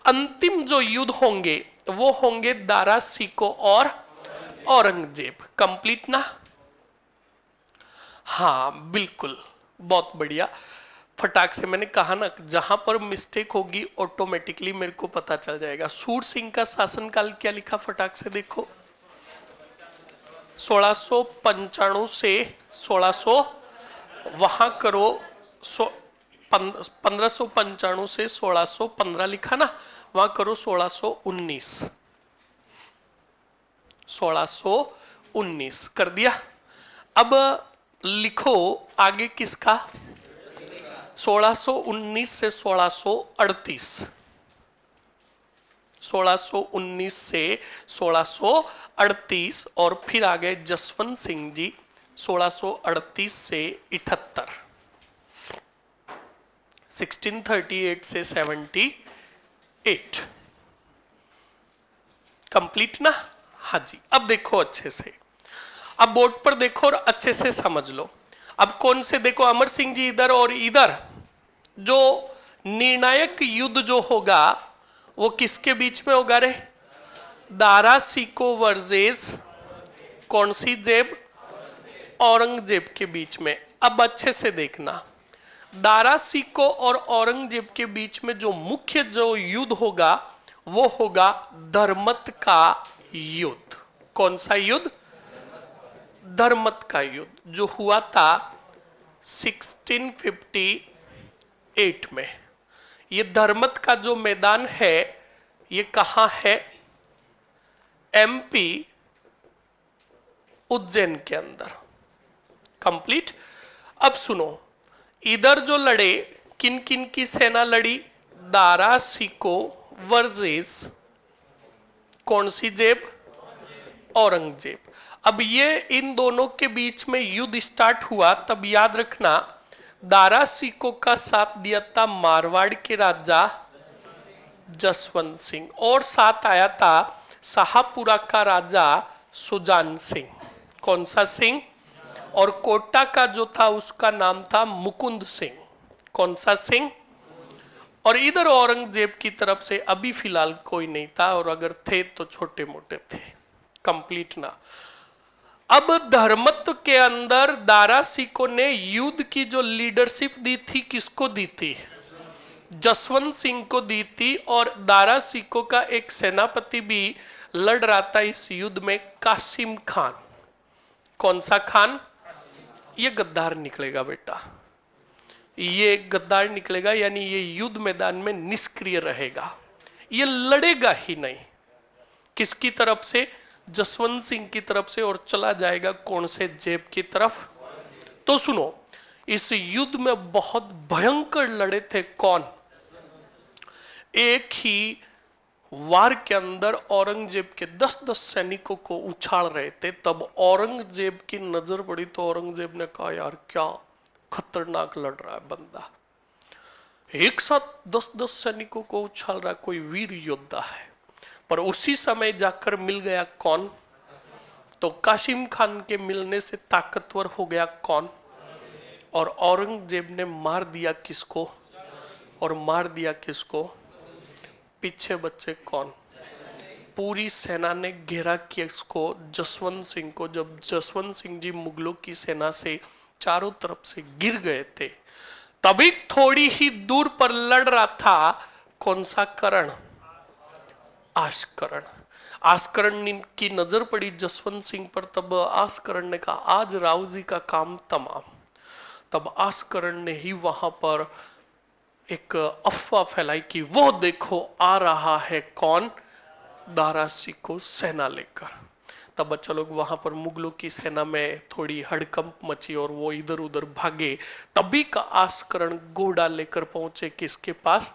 अंतिम जो युद्ध होंगे वो होंगे दारा सिको और औरंगजेब। कंप्लीट ना? हाँ बिल्कुल, बहुत बढ़िया। फटाक से मैंने कहा ना, जहां पर मिस्टेक होगी ऑटोमेटिकली मेरे को पता चल जाएगा। सूर सिंह का शासनकाल क्या लिखा फटाक से देखो। 1695 से 1600, वहां करो 1595 से 1615 लिखा ना, वहां करो 1619। 1619 कर दिया। अब लिखो आगे किसका? 1619 से 1638, 1619 से 1638, और फिर आ गए जसवंत सिंह जी 1638 से 78, 1638 से 78। कंप्लीट ना? हाँ जी। अब देखो अच्छे से, अब बोर्ड पर देखो और अच्छे से समझ लो। अब कौन से देखो, अमर सिंह जी इधर और इधर, जो निर्णायक युद्ध जो होगा वो किसके बीच में होगा रे? दारा सिको वर्सेस कौन सी जेब? औरंगजेब के बीच में। अब अच्छे से देखना, दारा सिको और औरंगजेब के बीच में जो मुख्य जो युद्ध होगा वो होगा धर्मत का युद्ध। कौन सा युद्ध? धर्मत का युद्ध, जो हुआ था 1658 में। ये धर्मत का जो मैदान है ये कहां है? एमपी उज्जैन के अंदर। कंप्लीट। अब सुनो, इधर जो लड़े, किन किन की सेना लड़ी? दारा सिको वर्सेस कौन सी जेब? औरंगजेब। अब ये इन दोनों के बीच में युद्ध स्टार्ट हुआ, तब याद रखना दारा सिको का साथ दिया था मारवाड़ के राजा जसवंत सिंह, और साथ आया था शाहपुरा का राजा सुजान सिंह। कौन सा सिंह? और कोटा का जो था उसका नाम था मुकुंद सिंह। कौन सा सिंह? और इधर औरंगजेब की तरफ से अभी फिलहाल कोई नहीं था, और अगर थे तो छोटे मोटे थे। कंप्लीट ना? अब धर्मत्व के अंदर दारा सिको ने युद्ध की जो लीडरशिप दी थी, किसको दी थी? जसवंत सिंह को दी थी। और दारा सिको का एक सेनापति भी लड़ रहा था इस युद्ध में, कासिम खान। कौन सा खान? ये गद्दार निकलेगा बेटा, ये गद्दार निकलेगा, यानी ये युद्ध मैदान में निष्क्रिय रहेगा, ये लड़ेगा ही नहीं। किसकी तरफ से? जसवंत सिंह की तरफ से, और चला जाएगा कौन से जेब की तरफ? तो सुनो, इस युद्ध में बहुत भयंकर लड़े थे कौन? एक ही वार के अंदर औरंगजेब के 10-10 सैनिकों को उछाल रहे थे। तब औरंगजेब की नजर पड़ी तो औरंगजेब ने कहा, यार क्या खतरनाक लड़ रहा है बंदा, एक साथ 10-10 सैनिकों को उछाल रहा है, कोई वीर योद्धा है। पर उसी समय जाकर मिल गया कौन? तो कासिम खान के मिलने से ताकतवर हो गया कौन? और औरंगजेब ने मार दिया किसको? और मार दिया किसको? पीछे बच्चे कौन? पूरी सेना ने घेरा किया इसको, जसवंत सिंह को। जब जसवंत सिंह जी मुगलों की सेना से चारों तरफ से गिर गए थे, तभी थोड़ी ही दूर पर लड़ रहा था कौन सा करण? आस्करण। आस्करण की नजर पड़ी जसवंत सिंह पर, तब आस्करण ने कहा, आज राव जी का काम तमाम। तब आस्करण ने ही वहां पर एक अफवाह फैलाई कि वो देखो आ रहा है कौन? दारा सिको सेना लेकर। तब बच्चा लोग वहां पर मुगलों की सेना में थोड़ी हड़कंप मची और वो इधर उधर भागे। तभी का आस्करण घोड़ा लेकर पहुंचे किसके पास?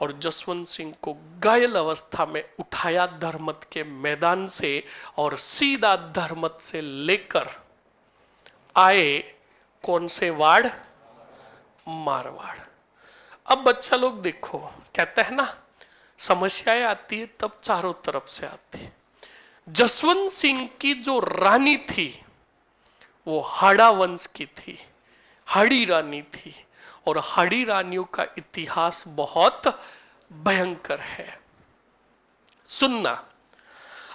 और जसवंत सिंह को घायल अवस्था में उठाया धर्मत के मैदान से, और सीधा धर्मत से लेकर आए कौन से वाड़? मारवाड़। अब बच्चा लोग देखो, कहते हैं ना समस्याएं आती है तब चारों तरफ से आती है। जसवंत सिंह की जो रानी थी वो हाड़ा वंश की थी, हाड़ी रानी थी, और हाड़ी रानियों का इतिहास बहुत भयंकर है। सुनना,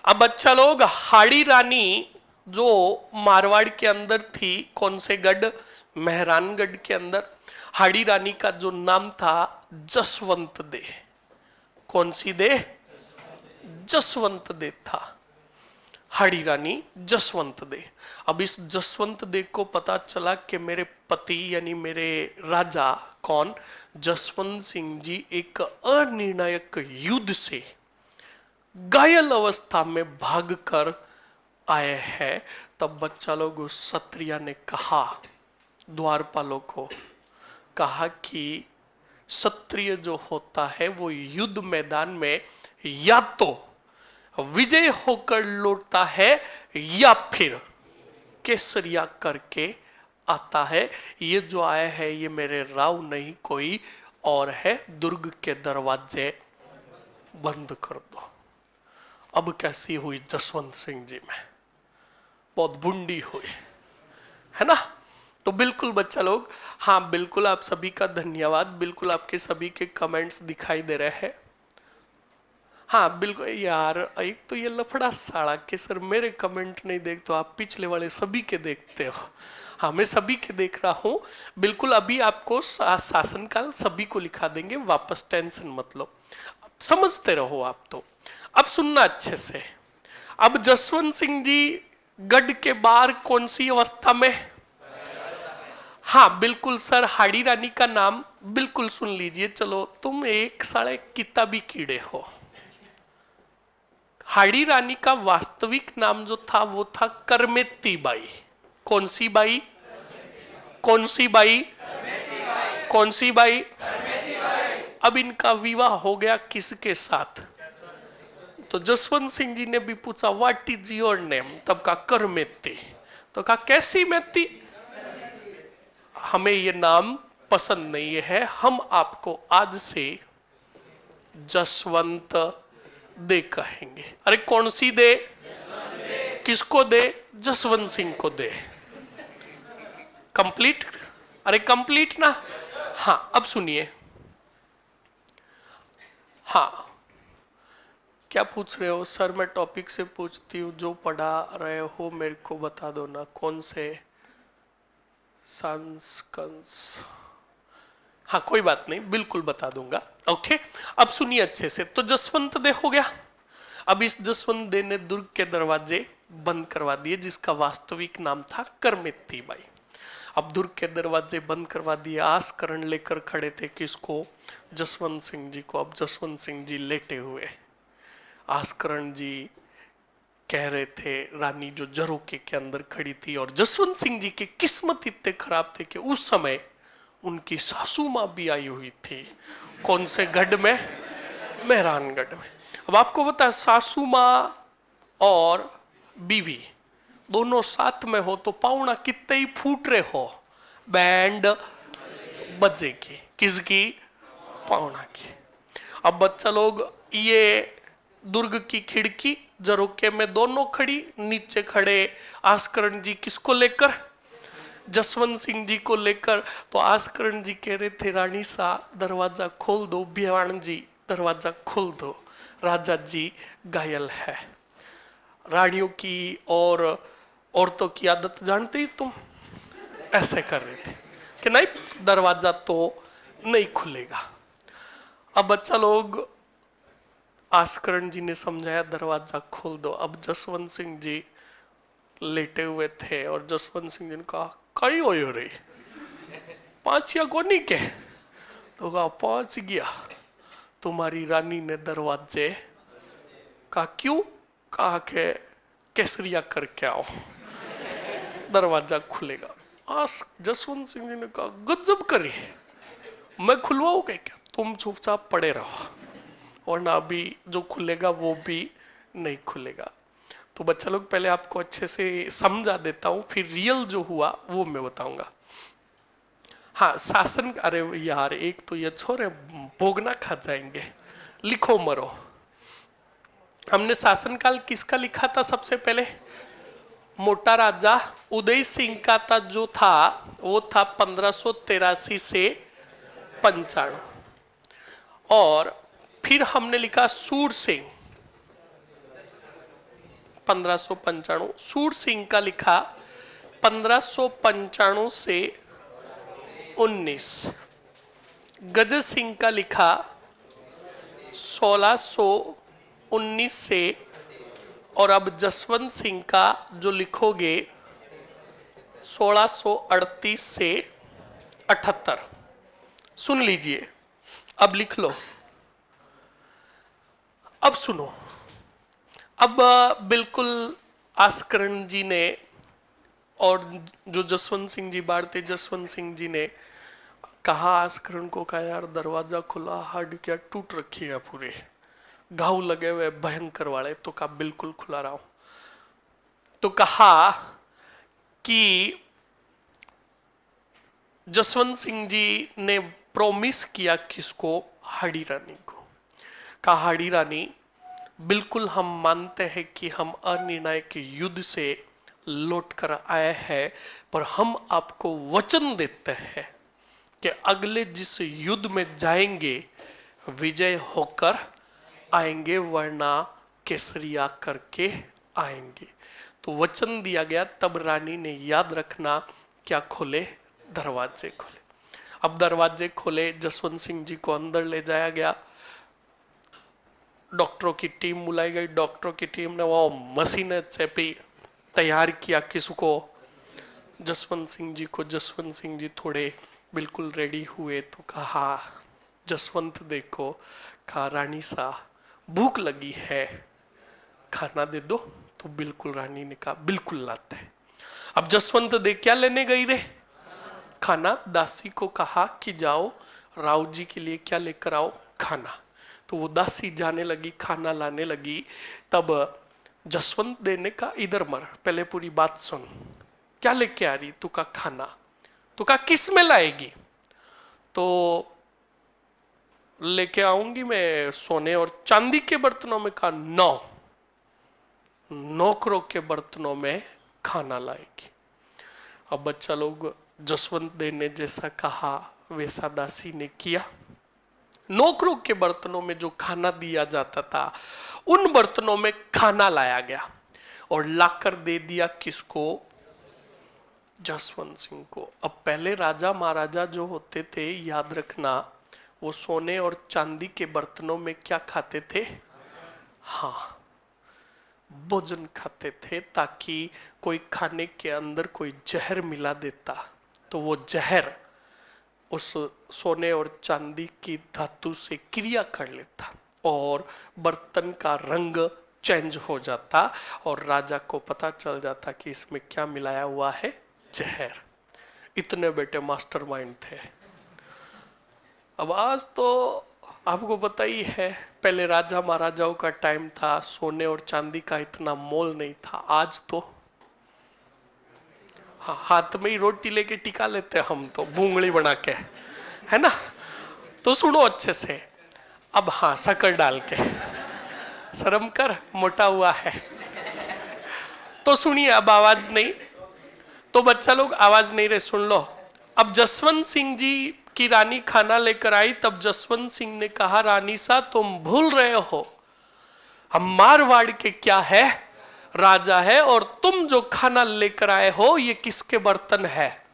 अब बच्चा लोग, हाड़ी रानी जो मारवाड़ के अंदर थी, कौन से गढ़? मेहरानगढ़ के अंदर। हाड़ी रानी का जो नाम था जसवंत दे। कौन सी दे? जसवंत दे था। हाड़ी रानी जसवंत दे। अब इस जसवंत दे को पता चला कि मेरे पति यानी मेरे राजा कौन? जसवंत सिंह जी एक अनिर्णायक युद्ध से घायल अवस्था में भागकर आए हैं। तब बच्चा लोग उस क्षत्रिय ने कहा द्वारपालों को, कहा कि क्षत्रिय जो होता है वो युद्ध मैदान में या तो विजय होकर लौटता है या फिर केसरिया करके आता है। ये जो आया है ये मेरे राव नहीं कोई और है, दुर्ग के दरवाजे बंद कर दो। अब कैसी हुई जसवंत सिंह जी में, बहुत बुंडी हुई है ना। तो बिल्कुल बच्चा लोग, हाँ बिल्कुल आप सभी का धन्यवाद, बिल्कुल आपके सभी के कमेंट्स दिखाई दे रहे हैं। हाँ बिल्कुल यार, एक तो ये लफड़ा साड़ा के सर मेरे कमेंट नहीं देख तो आप पिछले वाले सभी के देखते हो। हाँ मैं सभी के देख रहा हूँ, बिल्कुल अभी आपको शासनकाल सभी को लिखा देंगे, वापस टेंशन मत लो, समझते रहो आप। तो अब सुनना अच्छे से। अब जसवंत सिंह जी गढ़ के बाहर कौन सी अवस्था में? हाँ बिल्कुल सर, हाड़ी रानी का नाम बिल्कुल सुन लीजिए। चलो तुम एक साढ़े किताबी कीड़े हो। हाड़ी रानी का वास्तविक नाम जो था वो था करमेती बाई। कौन सी बाई? कौन सी बाई? कौन सी बाई? अब इनका विवाह हो गया किसके साथ? तो जसवंत सिंह जी ने भी पूछा व्हाट इज योर नेम, तब का करमेती। तो कहा कैसी मेती, हमें ये नाम पसंद नहीं है, हम आपको आज से जसवंत दे कहेंगे। अरे कौन सी दे? किसको दे? जसवंत सिंह को दे। कंप्लीट? अरे कंप्लीट ना। हाँ अब सुनिए। हाँ क्या पूछ रहे हो सर? मैं टॉपिक से पूछती हूँ, जो पढ़ा रहे हो मेरे को बता दो ना, कौन से संस्कंस? हाँ कोई बात नहीं, बिल्कुल बता दूंगा। ओके अब सुनिए अच्छे से। तो जसवंत दे हो गया। अब इस जसवंत दे ने दुर्ग के दरवाजे बंद करवा दिए, जिसका वास्तविक नाम था करमेती बाई। अब दुर्ग के दरवाजे बंद करवा दिए, आस्करण लेकर खड़े थे किसको? जसवंत सिंह जी को। अब जसवंत सिंह जी लेटे हुए, आस्करण जी कह रहे थे, रानी जो झरोके के अंदर खड़ी थी। और जसवंत सिंह जी की किस्मत इतने खराब थे कि उस समय उनकी सासू माँ भी आई हुई थी। कौन से गढ़ में? मेहरानगढ़ में। अब आपको बता, सासू माँ और बीवी दोनों साथ में हो तो पाउना कितने ही फूट रहे हो, बैंड बजेगी। किसकी? पाउना की। अब बच्चा लोग, ये दुर्ग की खिड़की झरोके में दोनों खड़ी, नीचे खड़े आस्करण जी किसको लेकर? जसवंत सिंह जी को लेकर। तो आस्करण जी कह रहे थे रानी सा दरवाजा खोल दो, भिवाण जी दरवाजा खोल दो, राजा जी घायल है। रानियों की और औरतों की आदत जानते ही तुम, ऐसे कर रहे थे कि नहीं दरवाजा तो नहीं खुलेगा। अब बच्चा लोग, आस्करण जी ने समझाया दरवाजा खोल दो। अब जसवंत सिंह जी लेटे हुए थे और जसवंत सिंह जी ने कहा कहीं हो रही पांच या कोनी के? तो कहा पहुंच गया, तुम्हारी रानी ने दरवाजे। कहा क्यों? कहा के केसरिया करके आओ, दरवाजा खुलेगा। जसवंत सिंह जी ने कहा गजब करी, मैं खुलवाऊं क्या? तुम चुपचाप पड़े रहो, वरना अभी जो खुलेगा वो भी नहीं खुलेगा। तो बच्चा लोग पहले आपको अच्छे से समझा देता हूं, फिर रियल जो हुआ वो मैं बताऊंगा। हाँ शासन, अरे यार एक तो ये छोरे भोगना खा जाएंगे, लिखो मरो। हमने शासनकाल किसका लिखा था सबसे पहले? मोटा राजा उदय सिंह का था, जो था वो था 1583 से 95। और फिर हमने लिखा सूर सिंह 1595। सूर सिंह का लिखा 1595 से 19। गज सिंह का लिखा 1619 से। और अब जसवंत सिंह का जो लिखोगे 1638 से 78। सुन लीजिए, अब लिख लो। अब सुनो, अब बिल्कुल आस्करण जी ने और जो जसवंत सिंह जी बाढ़ थे, जसवंत सिंह जी ने कहा आस्करण को, कहा यार दरवाजा खुला, हड्डियां टूट रखी है, पूरे घाव लगे हुए भयंकर वाले। तो कहा बिल्कुल खुला रहा हूं। तो कहा कि जसवंत सिंह जी ने प्रॉमिस किया किसको, हाड़ी रानी को। कहा हाड़ी रानी बिल्कुल हम मानते हैं कि हम अनिर्णायक युद्ध से लौट कर आए हैं, पर हम आपको वचन देते हैं कि अगले जिस युद्ध में जाएंगे विजय होकर आएंगे, वरना केसरिया करके आएंगे। तो वचन दिया गया। तब रानी ने याद रखना क्या खोले, दरवाजे खोले। अब दरवाजे खोले, जसवंत सिंह जी को अंदर ले जाया गया। डॉक्टरों की टीम बुलाई गई। डॉक्टरों की टीम ने वो मशीनें चेपी, तैयार किया किसको, जसवंत सिंह जी को। जसवंत सिंह जी थोड़े बिल्कुल रेडी हुए। तो कहा जसवंत देखो, कहा रानी सा भूख लगी है, खाना दे दो। तो बिल्कुल रानी ने कहा बिल्कुल लाते हैं। अब जसवंत दे क्या लेने गई रे, खाना। दासी को कहा कि जाओ राव जी के लिए क्या लेकर आओ, खाना। तो वो दासी जाने लगी, खाना लाने लगी। तब जसवंत दे ने कहा इधर मर, पहले पूरी बात सुन, क्या लेके आ रही तू? का खाना। तो कहा किस में लाएगी? तो लेके आऊंगी मैं सोने और चांदी के बर्तनों में। कहा 9 नौकरों के बर्तनों में खाना लाएगी। अब बच्चा लोग, जसवंत दे ने जैसा कहा वैसा दासी ने किया। नौकरों के बर्तनों में जो खाना दिया जाता था, उन बर्तनों में खाना लाया गया और लाकर दे दिया किसको, जसवंत सिंह को। अब पहले राजा महाराजा जो होते थे, याद रखना, वो सोने और चांदी के बर्तनों में क्या खाते थे, हाँ भोजन खाते थे, ताकि कोई खाने के अंदर कोई जहर मिला देता तो वो जहर उस सोने और चांदी की धातु से क्रिया कर लेता और बर्तन का रंग चेंज हो जाता और राजा को पता चल जाता कि इसमें क्या मिलाया हुआ है, जहर। इतने बेटे मास्टरमाइंड थे। अब आज तो आपको पता ही है, पहले राजा महाराजाओं का टाइम था, सोने और चांदी का इतना मोल नहीं था। आज तो हाँ, हाथ में ही रोटी लेके टिका लेते हैं हम तो, भूंगली बना के, है ना। तो सुनो अच्छे से। अब हाँ, शक्कर डाल के, शर्म कर, मोटा हुआ है। तो सुनिए, अब आवाज नहीं, तो बच्चा लोग आवाज नहीं रहे, सुन लो। अब जसवंत सिंह जी की रानी खाना लेकर आई। तब जसवंत सिंह ने कहा रानी सा तुम भूल रहे हो, हम मारवाड़ के क्या है, राजा है, और तुम जो खाना लेकर आए हो ये किसके बर्तन है।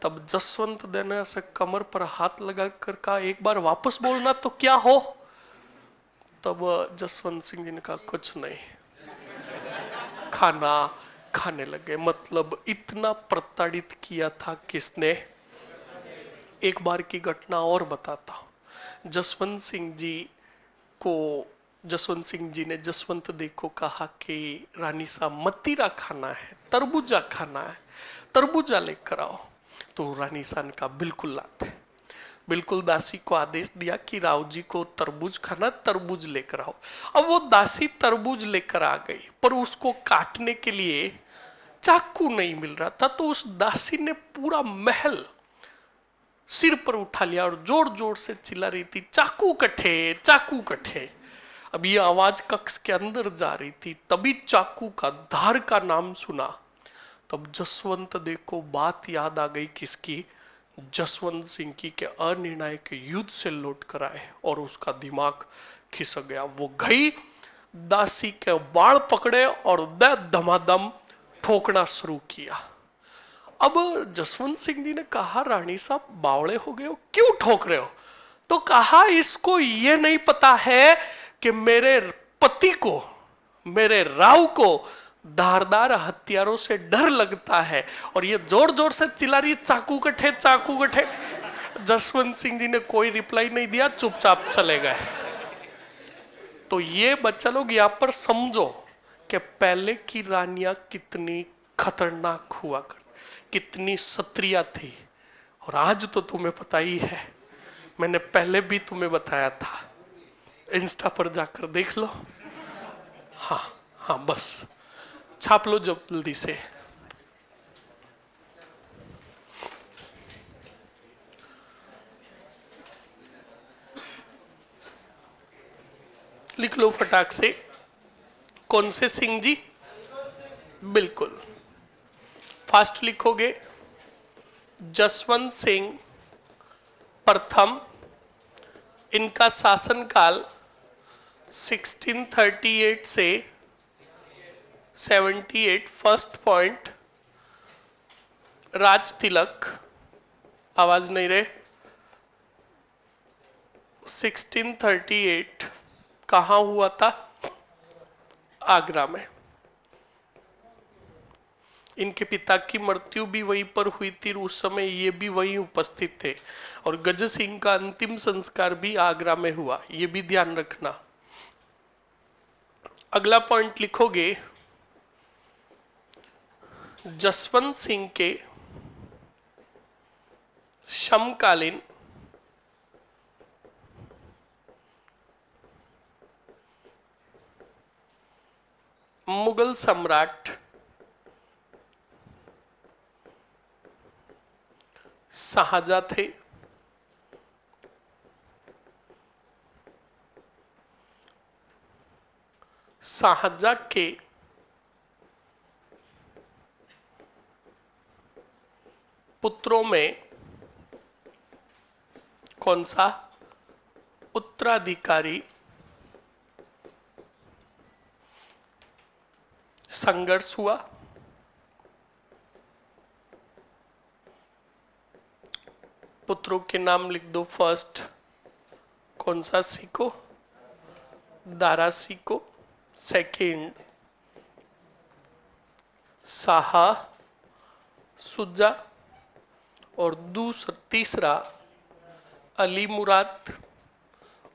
तब जसवंत देने से कमर पर हाथ लगा कर कहा एक बार वापस बोलना तो क्या हो। तब जसवंत सिंह जी ने कहा कुछ नहीं, खाना खाने लगे। मतलब इतना प्रताड़ित किया था किसने। एक बार की घटना और बताता हूं। जसवंत सिंह जी ने जसवंत दे को कहा कि रानी साहब मतीरा खाना है, तरबूजा खाना है, तरबूजा लेकर आओ। तो रानी साहब ने कहा बिल्कुल लाते। बिल्कुल दासी को आदेश दिया कि राव जी को तरबूज खाना, तरबूज लेकर आओ। अब वो दासी तरबूज लेकर आ गई, पर उसको काटने के लिए चाकू नहीं मिल रहा था। तो उस दासी ने पूरा महल सिर पर उठा लिया और जोर जोर से चिल्ला रही थी चाकू कट्ठे, चाकू कट्ठे। अब ये आवाज कक्ष के अंदर जा रही थी, तभी चाकू का धार का नाम सुना। तब जसवंत दे को बात याद आ गई किसकी, जसवंत सिंह की, के अनिर्णायक युद्ध से लौट कर आए और उसका दिमाग खिसक गया। वो गई, दासी के बाल पकड़े और धमाधम ठोकना शुरू किया। अब जसवंत सिंह जी ने कहा रानी साहब बावड़े हो गए हो, क्यों ठोक रहे हो। तो कहा इसको ये नहीं पता है कि मेरे पति को, मेरे राव को धारदार हथियारों से डर लगता है और ये जोर जोर से चिल्ला रही चाकू कट्ठे, चाकू कट्ठे। जसवंत सिंह जी ने कोई रिप्लाई नहीं दिया, चुपचाप चले गए। तो ये बच्चा लोग यहां पर समझो कि पहले की रानियां कितनी खतरनाक हुआ करती, कितनी सत्रिया थी और आज तो तुम्हें पता ही है, मैंने पहले भी तुम्हें बताया था, इंस्टा पर जाकर देख लो। हाँ हाँ, बस छाप लो जल्दी से। लिख लो फटाक से। कौन से सिंह जी? बिल्कुल, फास्ट लिखोगे। जसवंत सिंह प्रथम, इनका शासनकाल 1638 से 78। फर्स्ट पॉइंट, राज तिलक, आवाज नहीं रहे, 1638 कहाँ हुआ था? आगरा में। इनके पिता की मृत्यु भी वहीं पर हुई थी, उस समय ये भी वहीं उपस्थित थे। और गज सिंह का अंतिम संस्कार भी आगरा में हुआ, ये भी ध्यान रखना। अगला पॉइंट लिखोगे, जसवंत सिंह के समकालीन मुगल सम्राट शाहजहां थे। शाहजहां के पुत्रों में कौन सा उत्तराधिकारी संघर्ष हुआ? पुत्रों के नाम लिख दो। फर्स्ट कौन सा सिको? दारा सिको। सेकंड शाह सुजा। और तीसरा अली मुराद।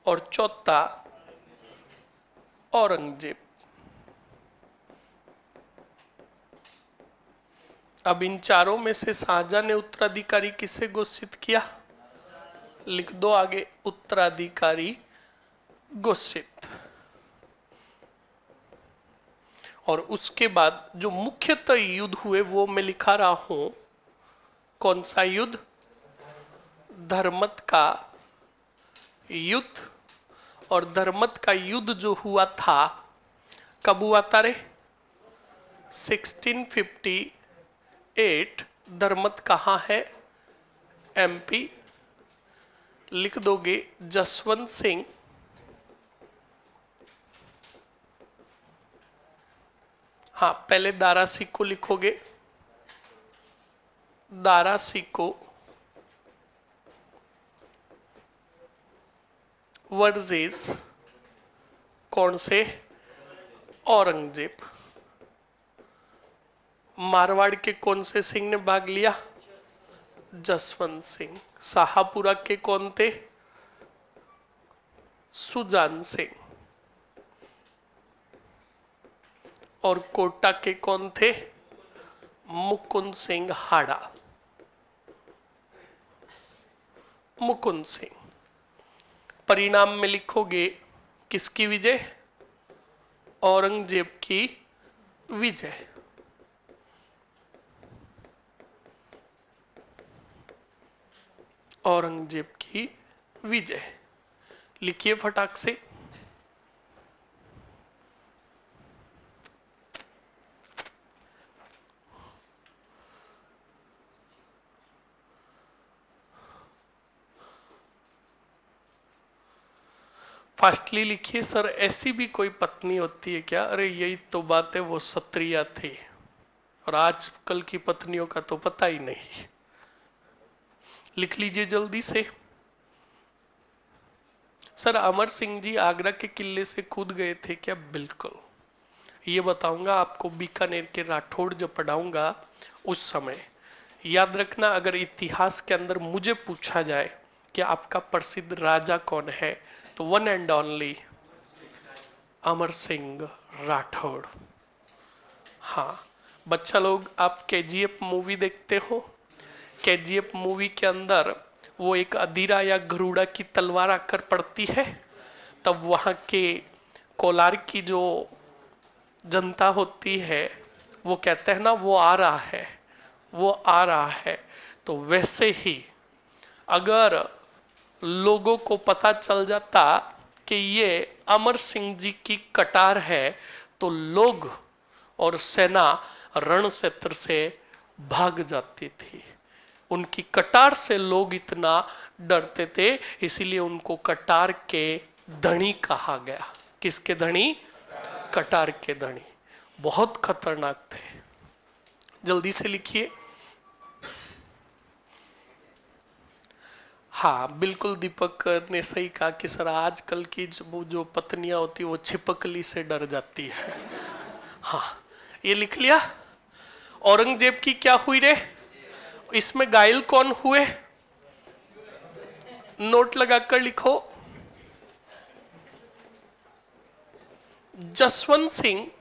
और चौथा औरंगजेब। अब इन चारों में से शाहजहां ने उत्तराधिकारी किसे घोषित किया? लिख दो आगे, उत्तराधिकारी घोषित। और उसके बाद जो मुख्यतः युद्ध हुए वो मैं लिखा रहा हूं। कौन सा युद्ध? धर्मत का युद्ध। और धर्मत का युद्ध जो हुआ था कब हुआ था रे? 1658। धर्मत कहाँ है? एमपी। लिख दोगे जसवंत सिंह हाँ, पहले दारा सिक्को लिखोगे। दारा सिक्को वर्सेस कौन से? औरंगजेब। मारवाड़ के कौन से सिंह ने भाग लिया? जसवंत सिंह। शाहपुरा के कौन थे? सुजान सिंह। और कोटा के कौन थे? मुकुंद सिंह हाड़ा। मुकुंद सिंह। परिणाम में लिखोगे किसकी विजय? औरंगजेब की विजय। औरंगजेब की विजय लिखिए फटाक से। फास्टली लिखिए। सर ऐसी भी कोई पत्नी होती है क्या? अरे यही तो बात है, वो क्षत्रिय थी और आजकल की पत्नियों का तो पता ही नहीं। लिख लीजिए जल्दी से। सर अमर सिंह जी आगरा के किले से कूद गए थे क्या? बिल्कुल, ये बताऊंगा आपको बीकानेर के राठौड़ जो पढ़ाऊंगा उस समय। याद रखना, अगर इतिहास के अंदर मुझे पूछा जाए कि आपका प्रसिद्ध राजा कौन है, तो one and only Amar Singh Rathore. हाँ बच्चा लोग, आप केजीएफ मूवी देखते हो? केजीएफ मूवी के अंदर वो एक अधीरा या गरुड़ा की तलवार आकर पड़ती है, तब वहां के कोलार की जो जनता होती है वो कहते हैं ना वो आ रहा है, वो आ रहा है। तो वैसे ही अगर लोगों को पता चल जाता कि ये अमर सिंह जी की कटार है, तो लोग और सेना रण क्षेत्र से भाग जाती थी। उनकी कटार से लोग इतना डरते थे, इसीलिए उनको कटार के धनी कहा गया। किसके धनी? कटार के धनी। बहुत खतरनाक थे। जल्दी से लिखिए। हाँ बिल्कुल, दीपक ने सही कहा कि सर आजकल की जो पत्नियां होती है वो छिपकली से डर जाती है। हाँ, ये लिख लिया। औरंगजेब की क्या हुई रे? इसमें घायल कौन हुए? नोट लगाकर लिखो। जसवंत सिंह,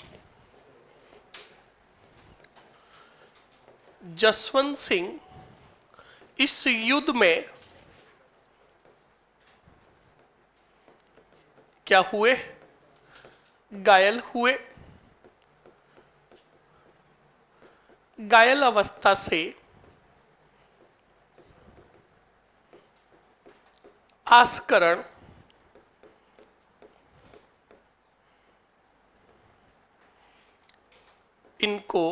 जसवंत सिंह इस युद्ध में क्या हुए? घायल हुए। घायल अवस्था से आस्करण इनको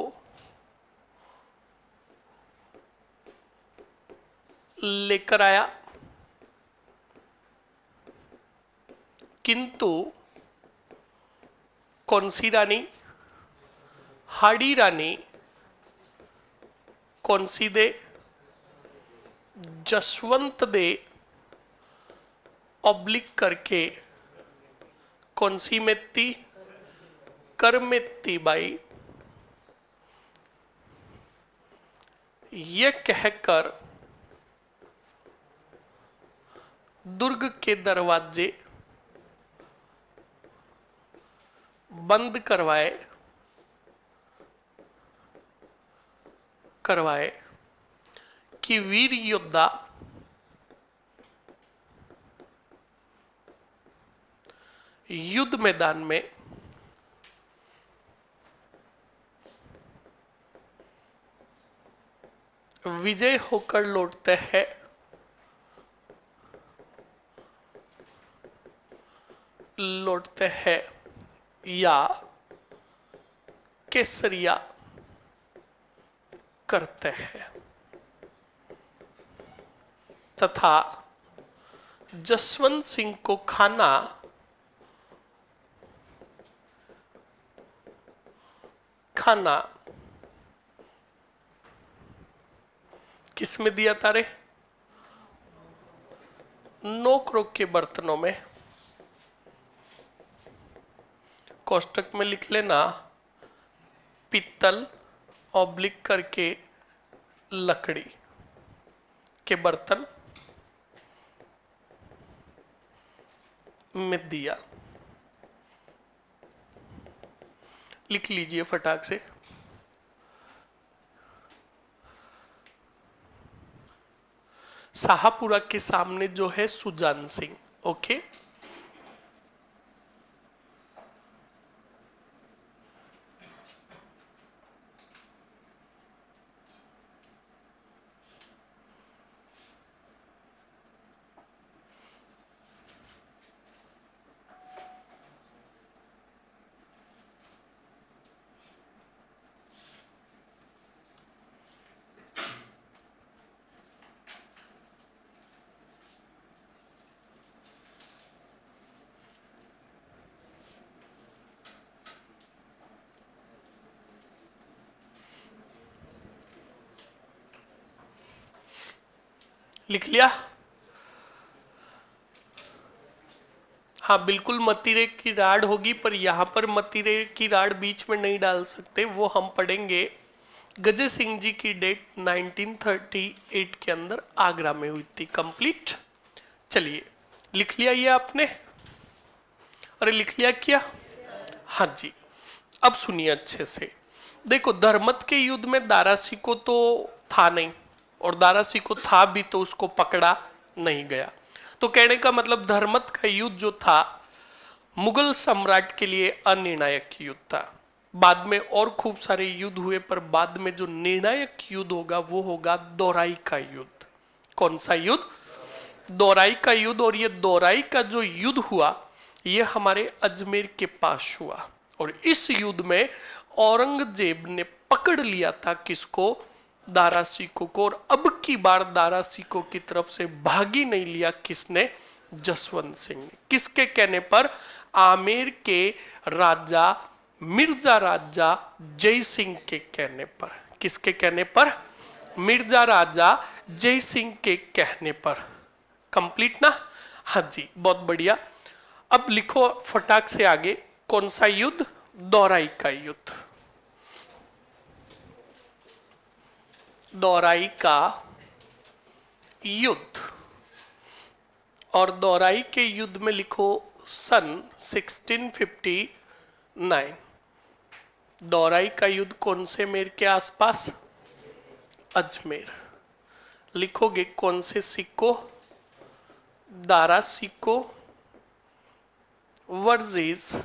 लेकर आया, किंतु कौन सी रानी? हाड़ी रानी। कौन सी दे? जसवंत दे ऑब्लिक करके कौन सी मेत्ती? करमेत्ती बाई। ये कहकर दुर्ग के दरवाजे बंद करवाए कि वीर योद्धा युद्ध मैदान में विजय होकर लौटते हैं, या केसरिया करते हैं, तथा जसवंत सिंह को खाना किसमें दिया था रे? नोकरों के बर्तनों में। कोष्टक में लिख लेना पित्तल ऑब्लिक करके लकड़ी के बर्तन में दिया। लिख लीजिए फटाक से। शाहपुरा के सामने जो है सुजान सिंह। ओके, लिख लिया। हाँ बिल्कुल, मतीरे की राड होगी, पर यहां पर मतीरे की राड बीच में नहीं डाल सकते, वो हम पढ़ेंगे। गजय सिंह जी की डेट 1938 के अंदर आगरा में हुई थी। कंप्लीट। चलिए, लिख लिया ये आपने? अरे लिख लिया क्या? हाँ जी। अब सुनिए अच्छे से। देखो, धर्मत के युद्ध में दारासी को तो था नहीं, और दारा सिको था भी तो उसको पकड़ा नहीं गया। तो कहने का मतलब धर्मत का युद्ध जो था मुगल सम्राट के लिए अनिर्णायक युद्ध था। बाद में और खूब सारे युद्ध हुए, पर बाद में जो निर्णायक युद्ध होगा वो होगा दोराई का युद्ध। कौन सा युद्ध? दोराई का युद्ध। और ये दोराई का जो युद्ध हुआ ये हमारे अजमेर के पास हुआ। और इस युद्ध में औरंगजेब ने पकड़ लिया था किसको? दारा सिको को। और अब की बार दारा सिको की तरफ से भागी नहीं लिया किसने? जसवंत सिंह ने। किसके कहने पर? आमेर के राजा मिर्जा राजा जय सिंह के कहने पर। किसके कहने पर? मिर्जा राजा जय सिंह के कहने पर। कंप्लीट ना? हाँ जी, बहुत बढ़िया। अब लिखो फटाक से आगे, कौन सा युद्ध? दोराई का युद्ध। दोराई का युद्ध। और दोराई के युद्ध में लिखो सन 1659। दोराई का युद्ध कौन से मेर के आसपास? अजमेर। लिखोगे कौन से सिक्को? दारा सिक्को वर्सेस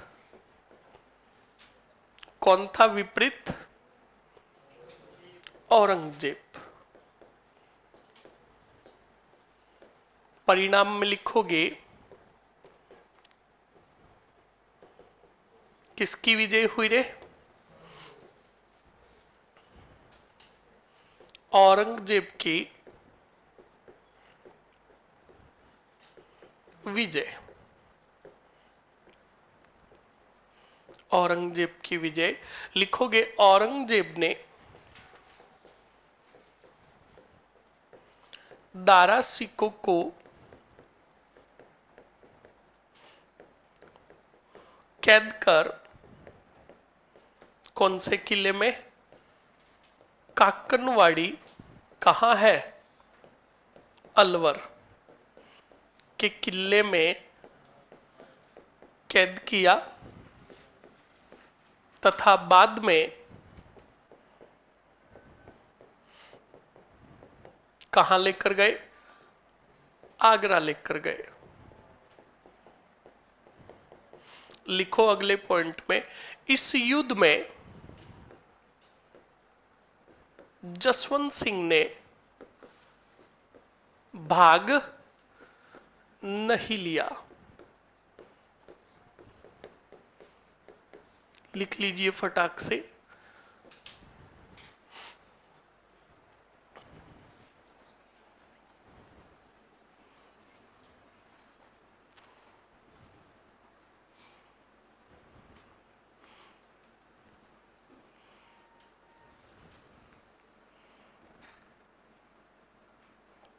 कौन था विपरीत? औरंगजेब। परिणाम में लिखोगे किसकी विजय हुई रे? औरंगजेब की विजय। औरंगजेब की विजय। लिखोगे औरंगजेब ने दारा सिको को कैद कर कौन से किले में? काकनवाड़ी। कहां है? अलवर के किले में कैद किया तथा बाद में कहां लेकर गए? आगरा लेकर गए। लिखो अगले पॉइंट में, इस युद्ध में जसवंत सिंह ने भाग नहीं लिया। लिख लीजिए फटाक से।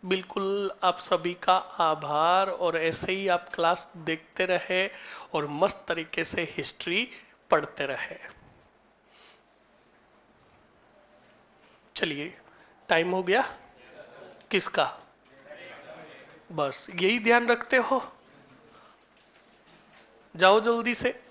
बिल्कुल आप सभी का आभार। और ऐसे ही आप क्लास देखते रहे और मस्त तरीके से हिस्ट्री पढ़ते रहे। चलिए, टाइम हो गया। किसका? बस यही ध्यान रखते हो? जाओ जल्दी से।